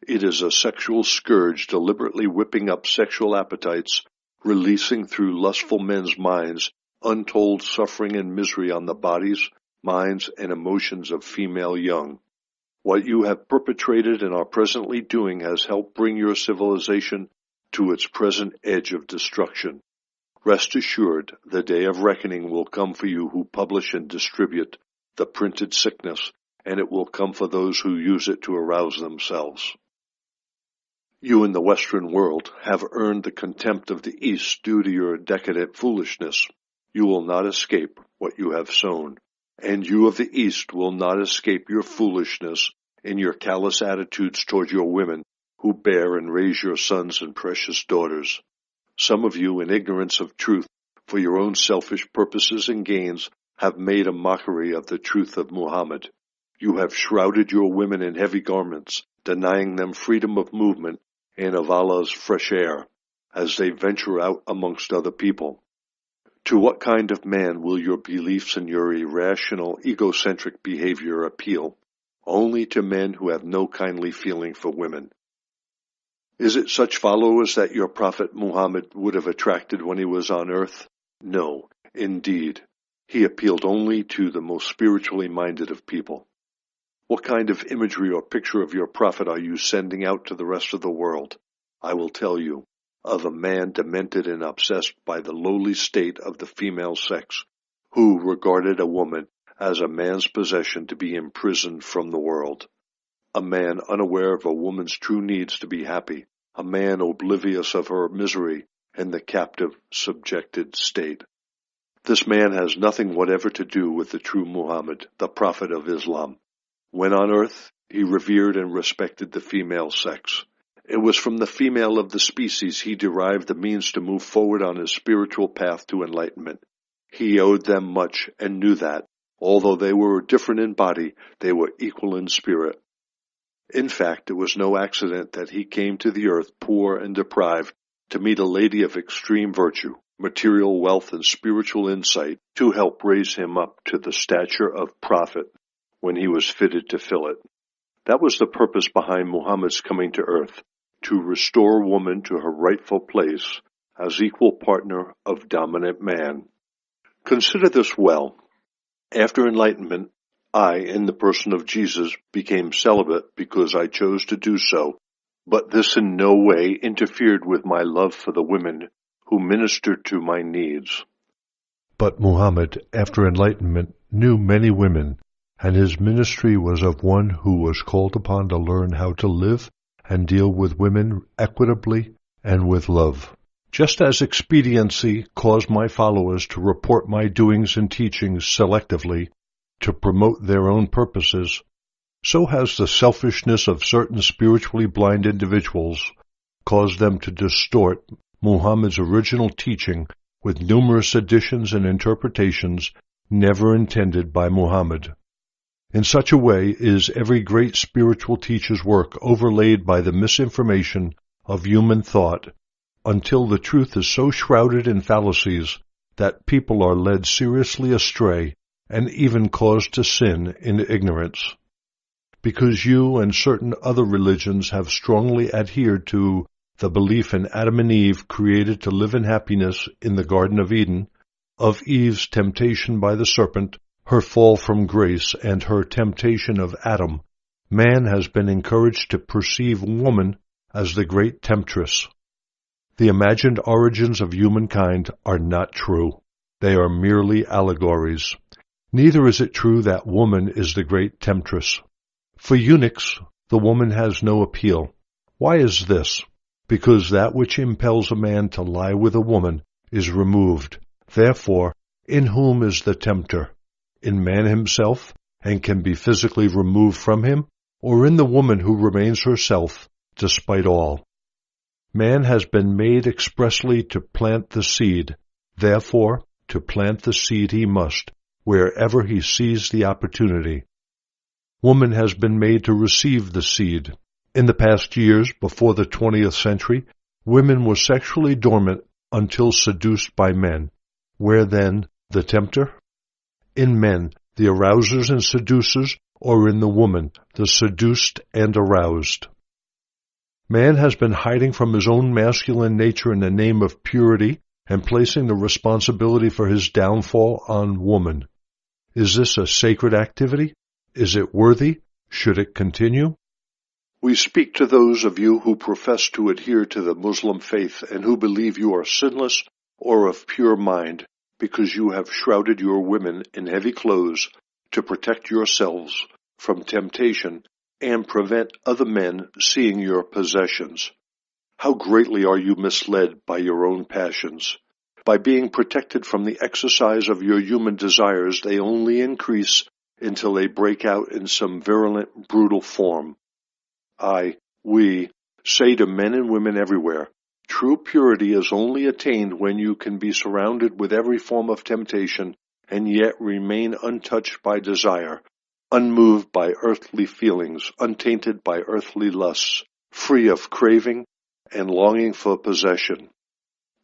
It is a sexual scourge deliberately whipping up sexual appetites, releasing through lustful men's minds untold suffering and misery on the bodies, minds, and emotions of female young. What you have perpetrated and are presently doing has helped bring your civilization to its present edge of destruction. Rest assured, the day of reckoning will come for you who publish and distribute the printed sickness, and it will come for those who use it to arouse themselves. You in the Western world have earned the contempt of the East due to your decadent foolishness. you will not escape what you have sown, and you of the East will not escape your foolishness in your callous attitudes toward your women who bear and raise your sons and precious daughters. Some of you, in ignorance of truth, for your own selfish purposes and gains, have made a mockery of the truth of Muhammad. You have shrouded your women in heavy garments, denying them freedom of movement and of Allah's fresh air, as they venture out amongst other people. To what kind of man will your beliefs and your irrational, egocentric behavior appeal? Only to men who have no kindly feeling for women. Is it such followers that your prophet Muhammad would have attracted when he was on earth? No, indeed. He appealed only to the most spiritually minded of people. What kind of imagery or picture of your prophet are you sending out to the rest of the world? I will tell you, of a man demented and obsessed by the lowly state of the female sex, who regarded a woman as a man's possession to be imprisoned from the world. A man unaware of a woman's true needs to be happy, a man oblivious of her misery in the captive, subjected state. This man has nothing whatever to do with the true Muhammad, the prophet of Islam. When on earth, he revered and respected the female sex. It was from the female of the species he derived the means to move forward on his spiritual path to enlightenment. He owed them much and knew that, although they were different in body, they were equal in spirit. In fact, it was no accident that he came to the earth poor and deprived to meet a lady of extreme virtue, material wealth, and spiritual insight to help raise him up to the stature of prophet when he was fitted to fill it. That was the purpose behind Muhammad's coming to earth, to restore woman to her rightful place as equal partner of dominant man. Consider this well. After enlightenment, I, in the person of Jesus, became celibate because I chose to do so, but this in no way interfered with my love for the women who ministered to my needs. But Muhammad, after enlightenment, knew many women, and his ministry was of one who was called upon to learn how to live and deal with women equitably and with love. Just as expediency caused my followers to report my doings and teachings selectively to promote their own purposes, so has the selfishness of certain spiritually blind individuals caused them to distort Muhammad's original teaching with numerous additions and interpretations never intended by Muhammad. In such a way is every great spiritual teacher's work overlaid by the misinformation of human thought, until the truth is so shrouded in fallacies that people are led seriously astray and even caused to sin in ignorance. Because you and certain other religions have strongly adhered to the belief in Adam and Eve created to live in happiness in the Garden of Eden, of Eve's temptation by the serpent, her fall from grace, and her temptation of Adam, man has been encouraged to perceive woman as the great temptress. The imagined origins of humankind are not true. They are merely allegories. Neither is it true that woman is the great temptress. For eunuchs, the woman has no appeal. Why is this? Because that which impels a man to lie with a woman is removed. Therefore, in whom is the tempter? In man himself, and can be physically removed from him, or in the woman who remains herself, despite all? Man has been made expressly to plant the seed. Therefore, to plant the seed he must, wherever he sees the opportunity. Woman has been made to receive the seed. In the past years, before the 20th century, women were sexually dormant until seduced by men. Where then the tempter? In men, the arousers and seducers, or in the woman, the seduced and aroused? Man has been hiding from his own masculine nature in the name of purity and placing the responsibility for his downfall on woman. Is this a sacred activity? Is it worthy? Should it continue? We speak to those of you who profess to adhere to the Muslim faith and who believe you are sinless or of pure mind, because you have shrouded your women in heavy clothes to protect yourselves from temptation and prevent other men seeing your possessions. How greatly are you misled by your own passions! By being protected from the exercise of your human desires, they only increase until they break out in some virulent, brutal form. We say to men and women everywhere, true purity is only attained when you can be surrounded with every form of temptation and yet remain untouched by desire, unmoved by earthly feelings, untainted by earthly lusts, free of craving and longing for possession.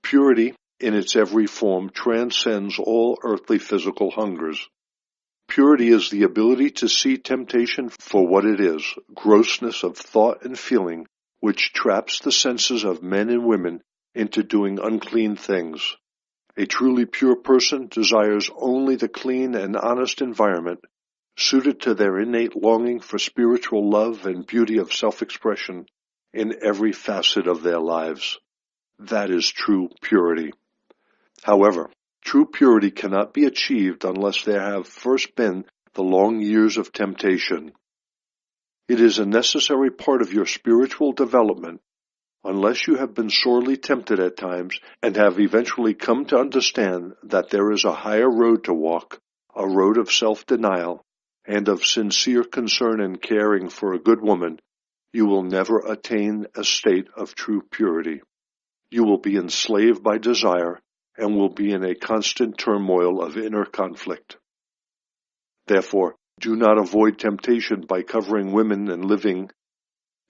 Purity, in its every form, transcends all earthly physical hungers. Purity is the ability to see temptation for what it is, grossness of thought and feeling, which traps the senses of men and women into doing unclean things. A truly pure person desires only the clean and honest environment suited to their innate longing for spiritual love and beauty of self-expression in every facet of their lives. That is true purity. However, true purity cannot be achieved unless there have first been the long years of temptation. It is a necessary part of your spiritual development. Unless you have been sorely tempted at times and have eventually come to understand that there is a higher road to walk, a road of self-denial, and of sincere concern and caring for a good woman, you will never attain a state of true purity. You will be enslaved by desire and will be in a constant turmoil of inner conflict. Therefore, do not avoid temptation by covering women and living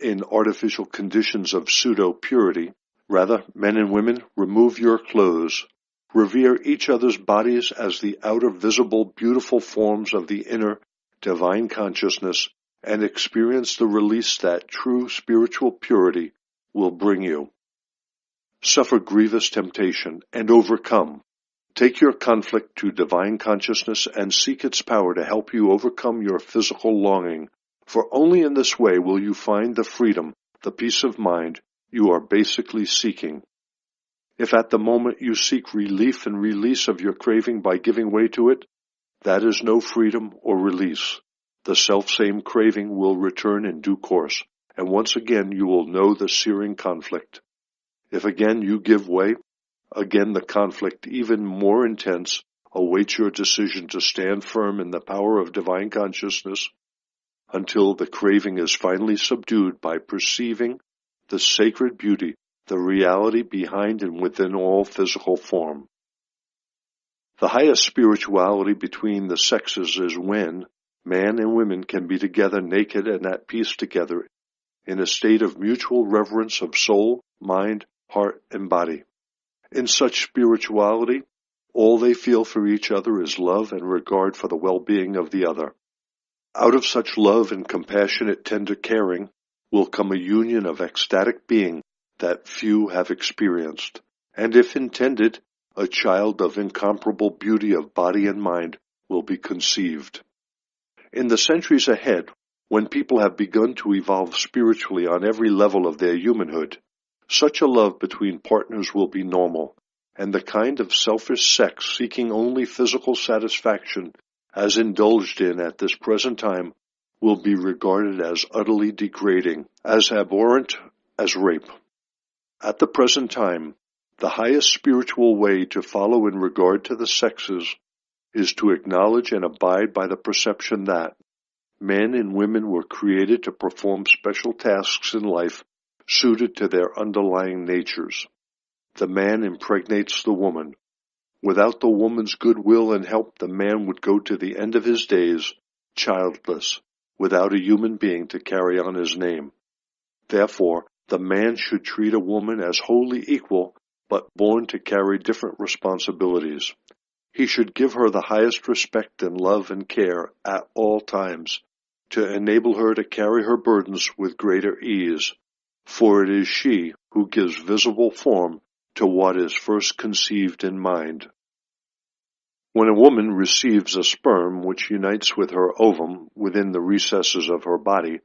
in artificial conditions of pseudo-purity. Rather, men and women, remove your clothes. Revere each other's bodies as the outer visible beautiful forms of the inner divine consciousness and experience the release that true spiritual purity will bring you. Suffer grievous temptation and overcome. Take your conflict to divine consciousness and seek its power to help you overcome your physical longing, for only in this way will you find the freedom, the peace of mind you are basically seeking. If at the moment you seek relief and release of your craving by giving way to it, that is no freedom or release. The selfsame craving will return in due course, and once again you will know the searing conflict. If again you give way, again the conflict, even more intense, awaits your decision to stand firm in the power of divine consciousness until the craving is finally subdued by perceiving the sacred beauty, the reality behind and within all physical form. The highest spirituality between the sexes is when man and women can be together naked and at peace together in a state of mutual reverence of soul, mind, heart, and body. In such spirituality, all they feel for each other is love and regard for the well-being of the other. Out of such love and compassionate, tender caring will come a union of ecstatic being that few have experienced, and if intended, a child of incomparable beauty of body and mind will be conceived. In the centuries ahead, when people have begun to evolve spiritually on every level of their humanhood, such a love between partners will be normal, and the kind of selfish sex seeking only physical satisfaction as indulged in at this present time will be regarded as utterly degrading, as abhorrent as rape. At the present time, the highest spiritual way to follow in regard to the sexes is to acknowledge and abide by the perception that men and women were created to perform special tasks in life suited to their underlying natures. The man impregnates the woman. Without the woman's goodwill and help, the man would go to the end of his days childless, without a human being to carry on his name. Therefore, the man should treat a woman as wholly equal, but born to carry different responsibilities. He should give her the highest respect and love and care at all times, to enable her to carry her burdens with greater ease, for it is she who gives visible form to what is first conceived in mind. When a woman receives a sperm which unites with her ovum within the recesses of her body,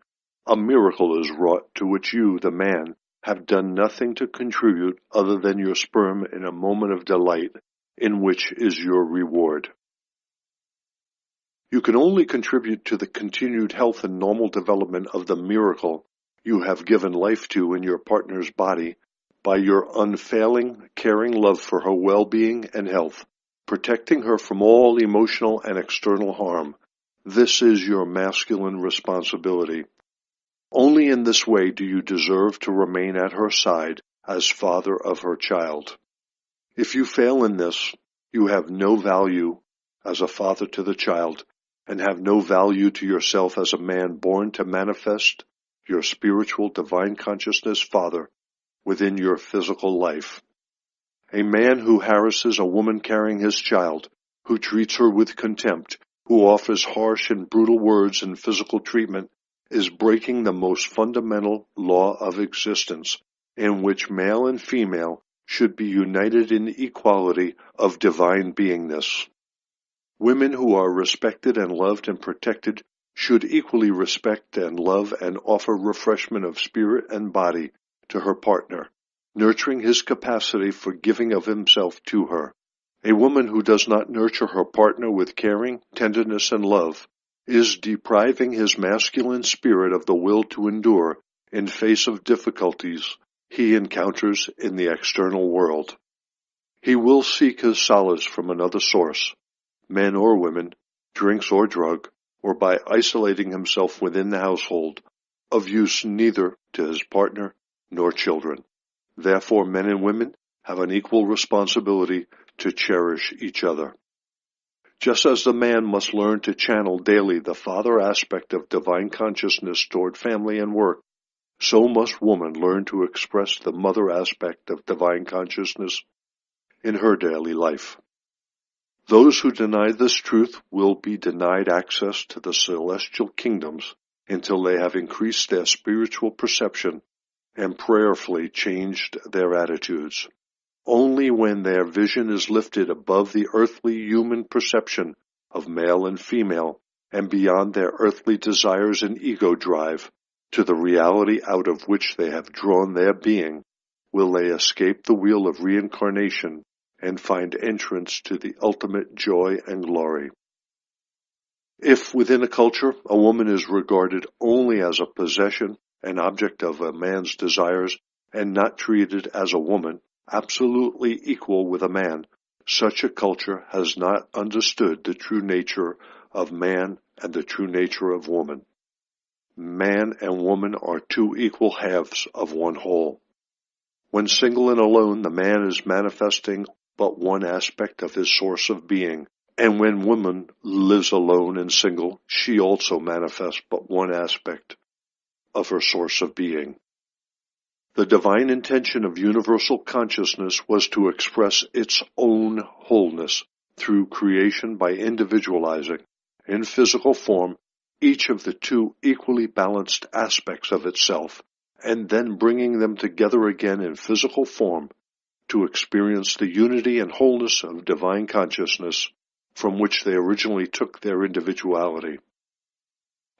a miracle is wrought to which you, the man, have done nothing to contribute other than your sperm in a moment of delight, in which is your reward. You can only contribute to the continued health and normal development of the miracle you have given life to in your partner's body by your unfailing, caring love for her well-being and health, protecting her from all emotional and external harm. This is your masculine responsibility. Only in this way do you deserve to remain at her side as father of her child. If you fail in this, you have no value as a father to the child, and have no value to yourself as a man born to manifest your spiritual divine consciousness father within your physical life. A man who harasses a woman carrying his child, who treats her with contempt, who offers harsh and brutal words and physical treatment, is breaking the most fundamental law of existence, in which male and female should be united in equality of divine beingness. Women who are respected and loved and protected should equally respect and love and offer refreshment of spirit and body to her partner, nurturing his capacity for giving of himself to her. A woman who does not nurture her partner with caring, tenderness, and love is depriving his masculine spirit of the will to endure in face of difficulties he encounters in the external world. He will seek his solace from another source, men or women, drinks or drug, or by isolating himself within the household, of use neither to his partner nor children. Therefore, men and women have an equal responsibility to cherish each other. Just as the man must learn to channel daily the father aspect of divine consciousness toward family and work, so must woman learn to express the mother aspect of divine consciousness in her daily life. Those who deny this truth will be denied access to the celestial kingdoms until they have increased their spiritual perception and prayerfully changed their attitudes. Only when their vision is lifted above the earthly human perception of male and female and beyond their earthly desires and ego drive to the reality out of which they have drawn their being, will they escape the wheel of reincarnation and find entrance to the ultimate joy and glory. If within a culture a woman is regarded only as a possession, an object of a man's desires, and not treated as a woman, absolutely equal with a man, such a culture has not understood the true nature of man and the true nature of woman. Man and woman are two equal halves of one whole. When single and alone, the man is manifesting but one aspect of his source of being, and when woman lives alone and single, she also manifests but one aspect of her source of being. The divine intention of universal consciousness was to express its own wholeness through creation by individualizing, in physical form, each of the two equally balanced aspects of itself, and then bringing them together again in physical form to experience the unity and wholeness of divine consciousness from which they originally took their individuality.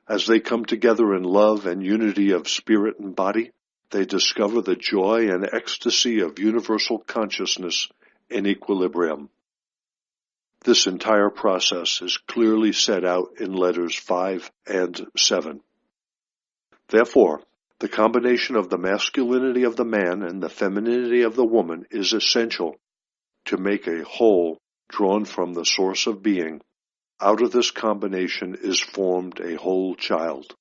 As they come together in love and unity of spirit and body, they discover the joy and ecstasy of universal consciousness in equilibrium. This entire process is clearly set out in letters 5 and 7. Therefore, the combination of the masculinity of the man and the femininity of the woman is essential to make a whole drawn from the source of being. Out of this combination is formed a whole child.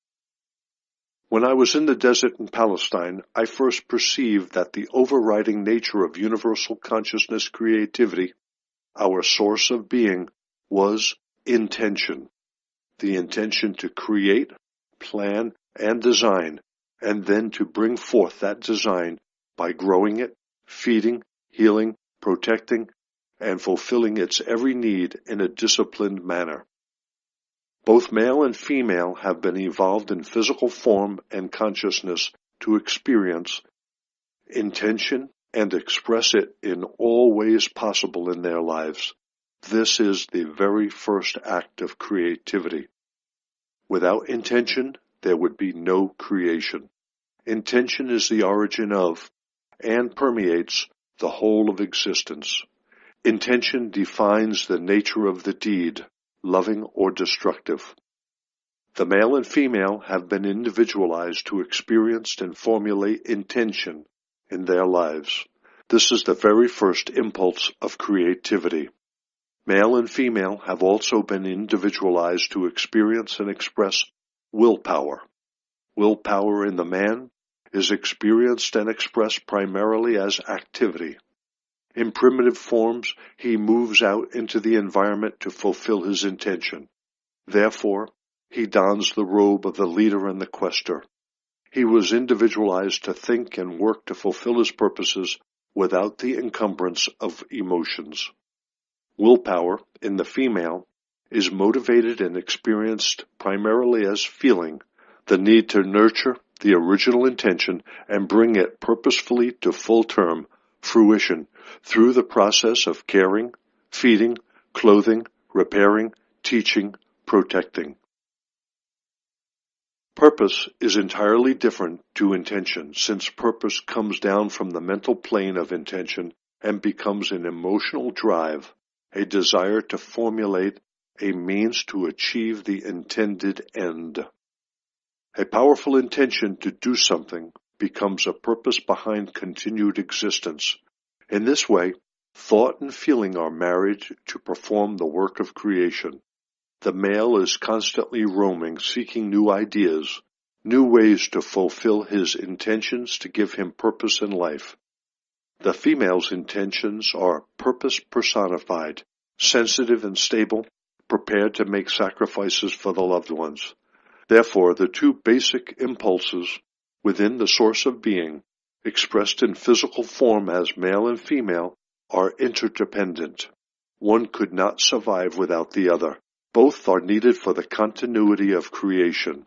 When I was in the desert in Palestine, I first perceived that the overriding nature of universal consciousness creativity, our source of being, was intention. The intention to create, plan, and design, and then to bring forth that design by growing it, feeding, healing, protecting, and fulfilling its every need in a disciplined manner. Both male and female have been evolved in physical form and consciousness to experience intention and express it in all ways possible in their lives. This is the very first act of creativity. Without intention, there would be no creation. Intention is the origin of and permeates the whole of existence. Intention defines the nature of the deed, loving or destructive. The male and female have been individualized to experience and formulate intention in their lives. This is the very first impulse of creativity. Male and female have also been individualized to experience and express willpower. Willpower in the man is experienced and expressed primarily as activity. In primitive forms, he moves out into the environment to fulfill his intention. Therefore, he dons the robe of the leader and the quester. He was individualized to think and work to fulfill his purposes without the encumbrance of emotions. Willpower, in the female, is motivated and experienced primarily as feeling, the need to nurture the original intention and bring it purposefully to full-term fruition through the process of caring, feeding, clothing, repairing, teaching, protecting. Purpose is entirely different to intention, since purpose comes down from the mental plane of intention and becomes an emotional drive, a desire to formulate a means to achieve the intended end. A powerful intention to do something becomes a purpose behind continued existence. In this way, thought and feeling are married to perform the work of creation. The male is constantly roaming, seeking new ideas, new ways to fulfill his intentions to give him purpose in life. The female's intentions are purpose personified, sensitive and stable, prepared to make sacrifices for the loved ones. Therefore, the two basic impulses within the source of being, expressed in physical form as male and female, are interdependent. One could not survive without the other. Both are needed for the continuity of creation.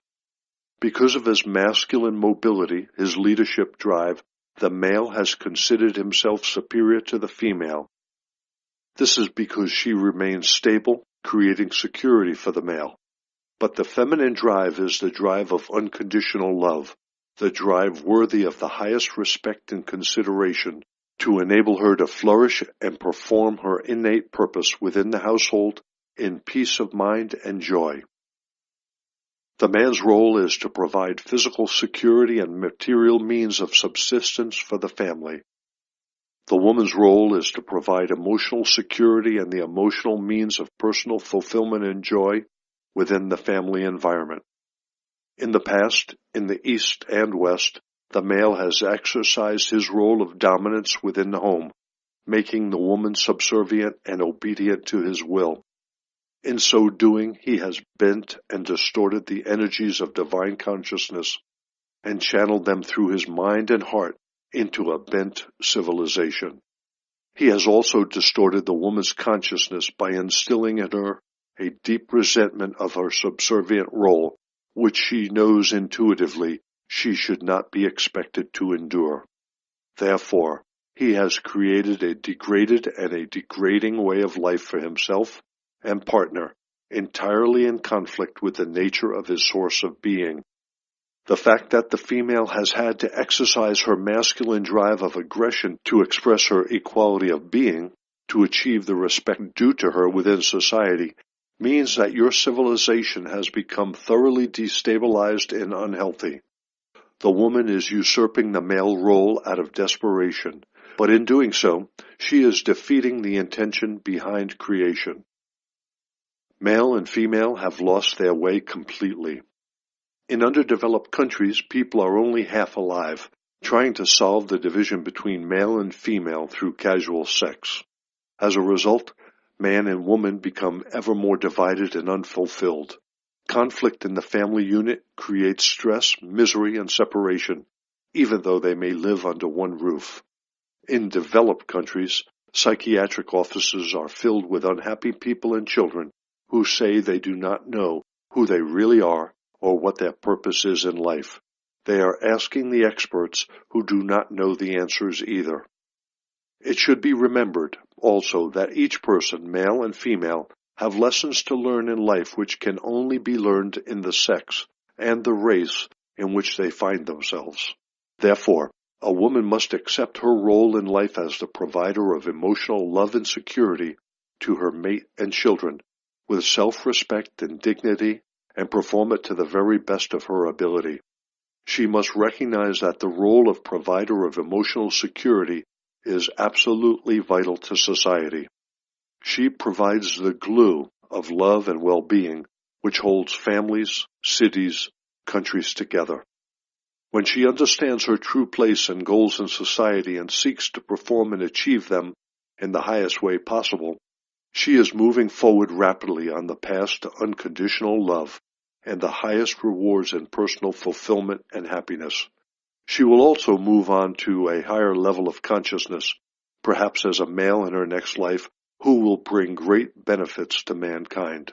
Because of his masculine mobility, his leadership drive, the male has considered himself superior to the female. This is because she remains stable, creating security for the male. But the feminine drive is the drive of unconditional love, the drive worthy of the highest respect and consideration, to enable her to flourish and perform her innate purpose within the household in peace of mind and joy. The man's role is to provide physical security and material means of subsistence for the family. The woman's role is to provide emotional security and the emotional means of personal fulfillment and joy within the family environment. In the past, in the East and West, the male has exercised his role of dominance within the home, making the woman subservient and obedient to his will. In so doing, he has bent and distorted the energies of divine consciousness and channeled them through his mind and heart into a bent civilization. He has also distorted the woman's consciousness by instilling in her a deep resentment of her subservient role, which she knows intuitively she should not be expected to endure. Therefore, he has created a degraded and a degrading way of life for himself and partner, entirely in conflict with the nature of his source of being. The fact that the female has had to exercise her masculine drive of aggression to express her equality of being, to achieve the respect due to her within society, means that your civilization has become thoroughly destabilized and unhealthy. The woman is usurping the male role out of desperation, but in doing so, she is defeating the intention behind creation. Male and female have lost their way completely. In underdeveloped countries, people are only half alive, trying to solve the division between male and female through casual sex. As a result, man and woman become ever more divided and unfulfilled. Conflict in the family unit creates stress, misery, and separation, even though they may live under one roof. In developed countries, psychiatric offices are filled with unhappy people and children who say they do not know who they really are or what their purpose is in life. They are asking the experts who do not know the answers either. It should be remembered also that each person, male and female, have lessons to learn in life which can only be learned in the sex and the race in which they find themselves. Therefore, a woman must accept her role in life as the provider of emotional love and security to her mate and children, with self-respect and dignity, and perform it to the very best of her ability. She must recognize that the role of provider of emotional security is absolutely vital to society. She provides the glue of love and well-being which holds families, cities, countries together. When she understands her true place and goals in society and seeks to perform and achieve them in the highest way possible, she is moving forward rapidly on the path to unconditional love and the highest rewards in personal fulfillment and happiness. She will also move on to a higher level of consciousness, perhaps as a male in her next life, who will bring great benefits to mankind.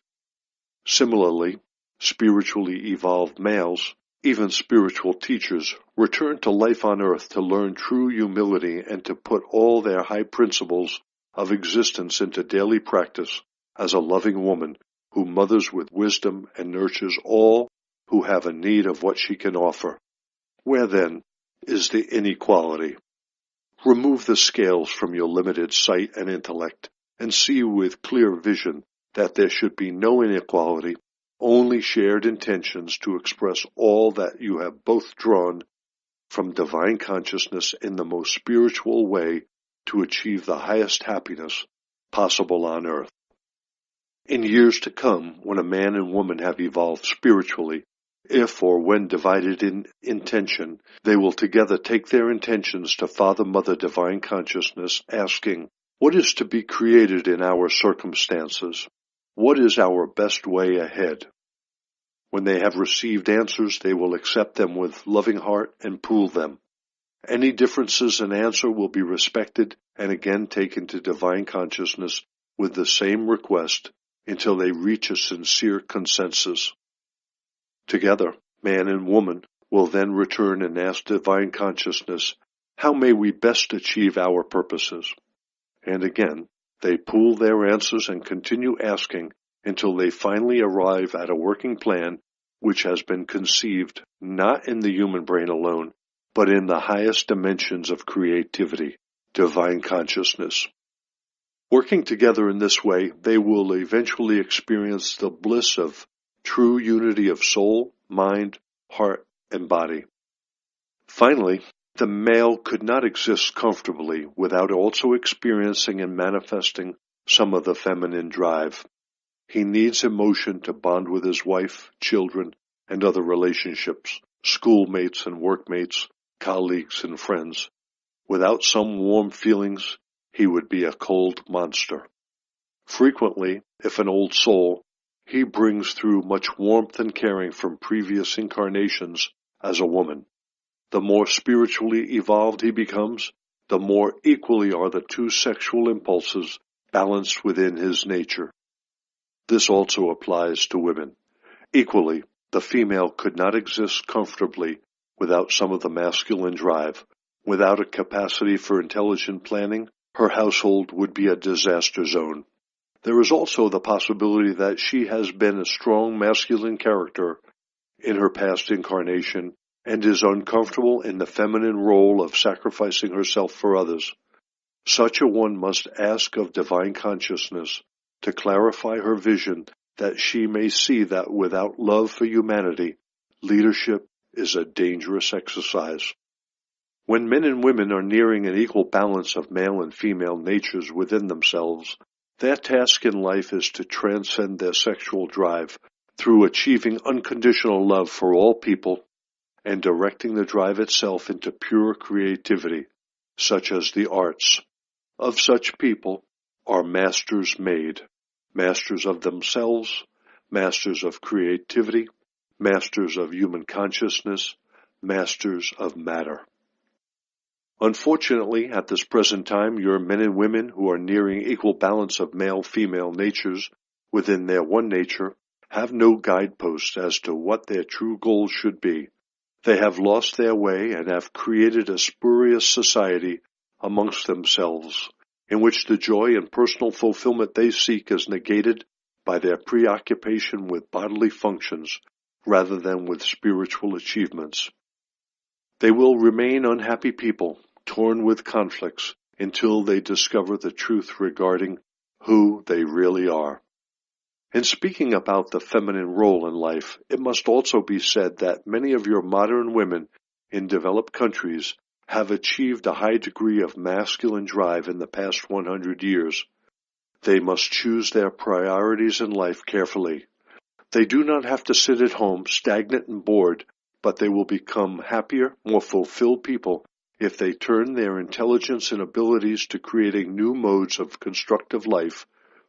Similarly, spiritually evolved males, even spiritual teachers, return to life on earth to learn true humility and to put all their high principles of existence into daily practice as a loving woman who mothers with wisdom and nurtures all who have a need of what she can offer. Where, then, is the inequality? Remove the scales from your limited sight and intellect and see with clear vision that there should be no inequality, only shared intentions to express all that you have both drawn from divine consciousness in the most spiritual way to achieve the highest happiness possible on earth. In years to come, when a man and woman have evolved spiritually, if or when divided in intention, they will together take their intentions to Father, Mother, Divine Consciousness, asking, what is to be created in our circumstances? What is our best way ahead? When they have received answers, they will accept them with loving heart and pool them. Any differences in answer will be respected and again taken to divine consciousness with the same request until they reach a sincere consensus. Together, man and woman will then return and ask divine consciousness, how may we best achieve our purposes? And again, they pool their answers and continue asking until they finally arrive at a working plan which has been conceived not in the human brain alone, but in the highest dimensions of creativity, divine consciousness. Working together in this way, they will eventually experience the bliss of true unity of soul, mind, heart, and body. Finally, the male could not exist comfortably without also experiencing and manifesting some of the feminine drive. He needs emotion to bond with his wife, children, and other relationships, schoolmates and workmates, colleagues and friends. Without some warm feelings, he would be a cold monster. Frequently, if an old soul, he brings through much warmth and caring from previous incarnations as a woman. The more spiritually evolved he becomes, the more equally are the two sexual impulses balanced within his nature. This also applies to women. Equally, the female could not exist comfortably without some of the masculine drive. Without a capacity for intelligent planning, her household would be a disaster zone. There is also the possibility that she has been a strong masculine character in her past incarnation and is uncomfortable in the feminine role of sacrificing herself for others. Such a one must ask of divine consciousness to clarify her vision that she may see that without love for humanity, leadership is a dangerous exercise. When men and women are nearing an equal balance of male and female natures within themselves, their task in life is to transcend their sexual drive through achieving unconditional love for all people and directing the drive itself into pure creativity, such as the arts. Of such people are masters made, masters of themselves, masters of creativity, masters of human consciousness, masters of matter. Unfortunately, at this present time, your men and women who are nearing equal balance of male-female natures within their one nature have no guideposts as to what their true goals should be. They have lost their way and have created a spurious society amongst themselves, in which the joy and personal fulfillment they seek is negated by their preoccupation with bodily functions rather than with spiritual achievements. They will remain unhappy people, torn with conflicts, until they discover the truth regarding who they really are. In speaking about the feminine role in life, it must also be said that many of your modern women in developed countries have achieved a high degree of masculine drive in the past 100 years. They must choose their priorities in life carefully. They do not have to sit at home stagnant and bored, but they will become happier, more fulfilled people if they turn their intelligence and abilities to creating new modes of constructive life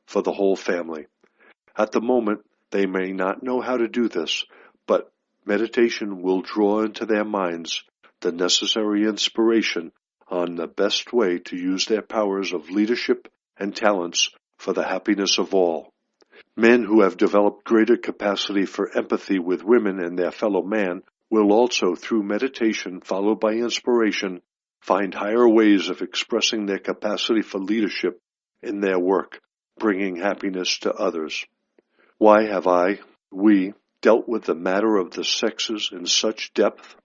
for the whole family. At the moment, they may not know how to do this, but meditation will draw into their minds the necessary inspiration on the best way to use their powers of leadership and talents for the happiness of all. Men who have developed greater capacity for empathy with women and their fellow man will also, through meditation followed by inspiration, find higher ways of expressing their capacity for leadership in their work, bringing happiness to others. Why have we, dealt with the matter of the sexes in such depth?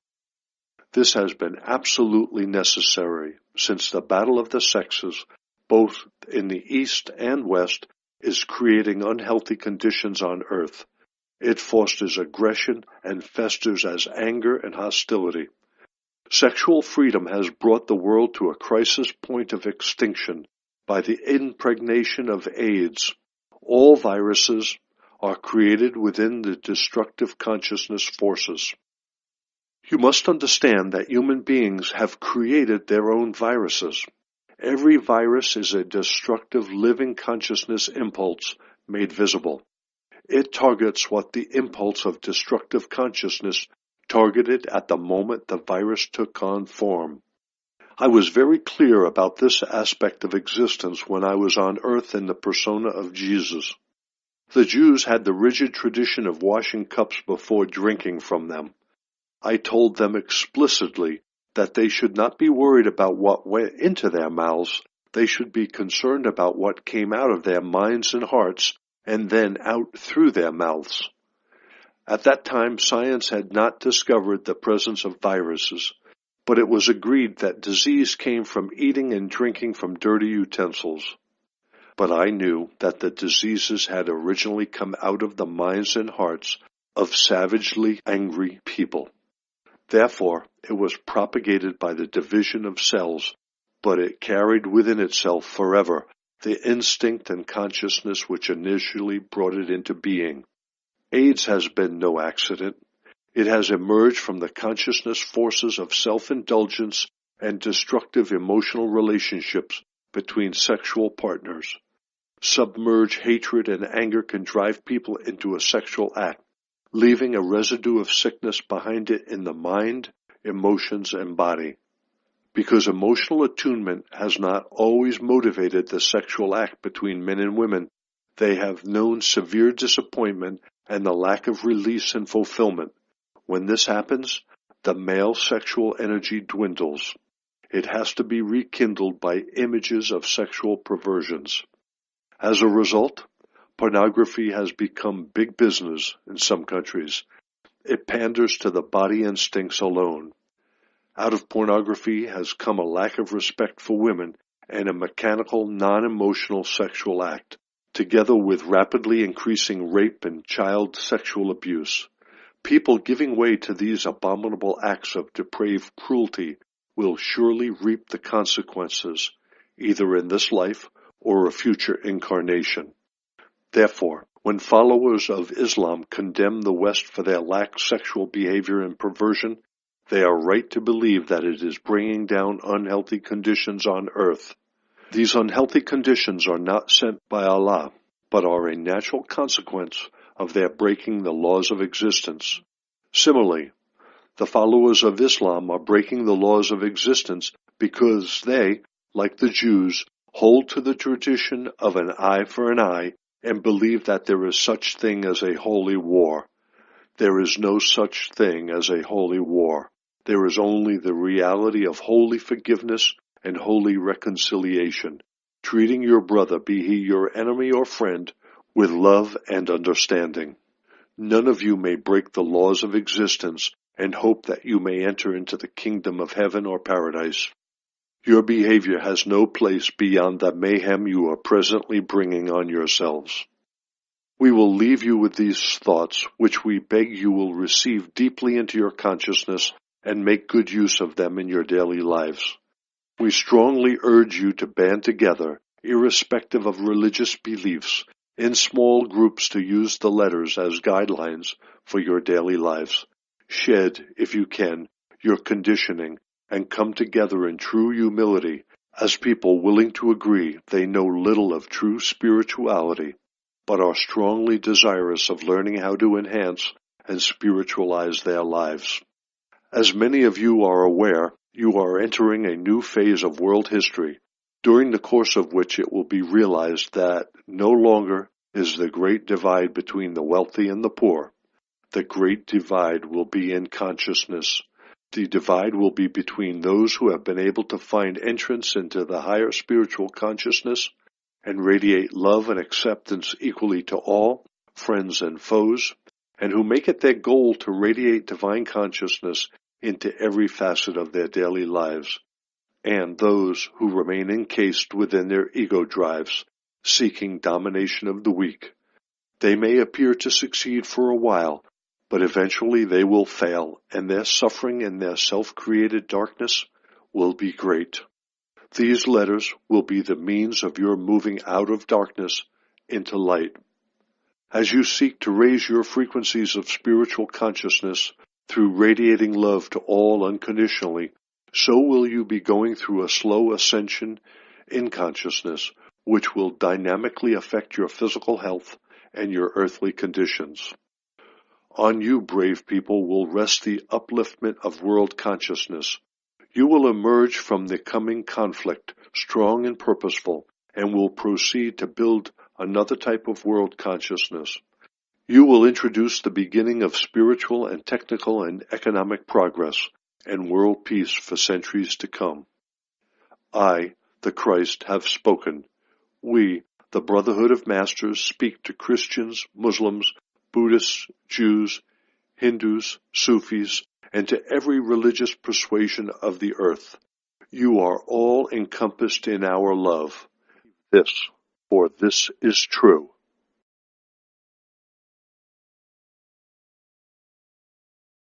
This has been absolutely necessary, since the battle of the sexes, both in the East and West, is creating unhealthy conditions on earth. It fosters aggression and festers as anger and hostility. Sexual freedom has brought the world to a crisis point of extinction by the impregnation of AIDS. All viruses are created within the destructive consciousness forces. You must understand that human beings have created their own viruses. Every virus is a destructive living consciousness impulse made visible. It targets what the impulse of destructive consciousness targeted at the moment the virus took on form. I was very clear about this aspect of existence when I was on earth in the persona of Jesus. The Jews had the rigid tradition of washing cups before drinking from them. I told them explicitly that they should not be worried about what went into their mouths. They should be concerned about what came out of their minds and hearts and then out through their mouths. At that time, science had not discovered the presence of viruses, but it was agreed that disease came from eating and drinking from dirty utensils. But I knew that the diseases had originally come out of the minds and hearts of savagely angry people. Therefore, it was propagated by the division of cells, but it carried within itself forever the instinct and consciousness which initially brought it into being. AIDS has been no accident. It has emerged from the consciousness forces of self-indulgence and destructive emotional relationships between sexual partners. Submerged hatred and anger can drive people into a sexual act, leaving a residue of sickness behind it in the mind, emotions, and body. Because emotional attunement has not always motivated the sexual act between men and women, they have known severe disappointment and the lack of release and fulfillment. When this happens, the male sexual energy dwindles. It has to be rekindled by images of sexual perversions. As a result, pornography has become big business in some countries. It panders to the body instincts alone. Out of pornography has come a lack of respect for women and a mechanical, non-emotional sexual act, together with rapidly increasing rape and child sexual abuse. People giving way to these abominable acts of depraved cruelty will surely reap the consequences, either in this life or a future incarnation. Therefore, when followers of Islam condemn the West for their lax sexual behavior and perversion, they are right to believe that it is bringing down unhealthy conditions on earth. These unhealthy conditions are not sent by Allah, but are a natural consequence of their breaking the laws of existence. Similarly, the followers of Islam are breaking the laws of existence because they, like the Jews, hold to the tradition of an eye for an eye and believe that there is such thing as a holy war. There is no such thing as a holy war. There is only the reality of holy forgiveness and holy reconciliation, treating your brother, be he your enemy or friend, with love and understanding. None of you may break the laws of existence and hope that you may enter into the kingdom of heaven or paradise. Your behavior has no place beyond the mayhem you are presently bringing on yourselves. We will leave you with these thoughts, which we beg you will receive deeply into your consciousness and make good use of them in your daily lives. We strongly urge you to band together, irrespective of religious beliefs, in small groups to use the letters as guidelines for your daily lives. Shed, if you can, your conditioning and come together in true humility as people willing to agree they know little of true spirituality, but are strongly desirous of learning how to enhance and spiritualize their lives. As many of you are aware, you are entering a new phase of world history, during the course of which it will be realized that no longer is the great divide between the wealthy and the poor. The great divide will be in consciousness. The divide will be between those who have been able to find entrance into the higher spiritual consciousness and radiate love and acceptance equally to all, friends and foes, and who make it their goal to radiate divine consciousness into every facet of their daily lives, and those who remain encased within their ego drives, seeking domination of the weak. They may appear to succeed for a while, but eventually they will fail, and their suffering in their self-created darkness will be great. These letters will be the means of your moving out of darkness into light. As you seek to raise your frequencies of spiritual consciousness through radiating love to all unconditionally, so will you be going through a slow ascension in consciousness, which will dynamically affect your physical health and your earthly conditions. On you, brave people, will rest the upliftment of world consciousness. You will emerge from the coming conflict strong and purposeful, and will proceed to build another type of world consciousness. You will introduce the beginning of spiritual and technical and economic progress and world peace for centuries to come. I, the Christ, have spoken. We, the Brotherhood of Masters, speak to Christians, Muslims, Buddhists, Jews, Hindus, Sufis, and to every religious persuasion of the earth. You are all encompassed in our love. For this is true.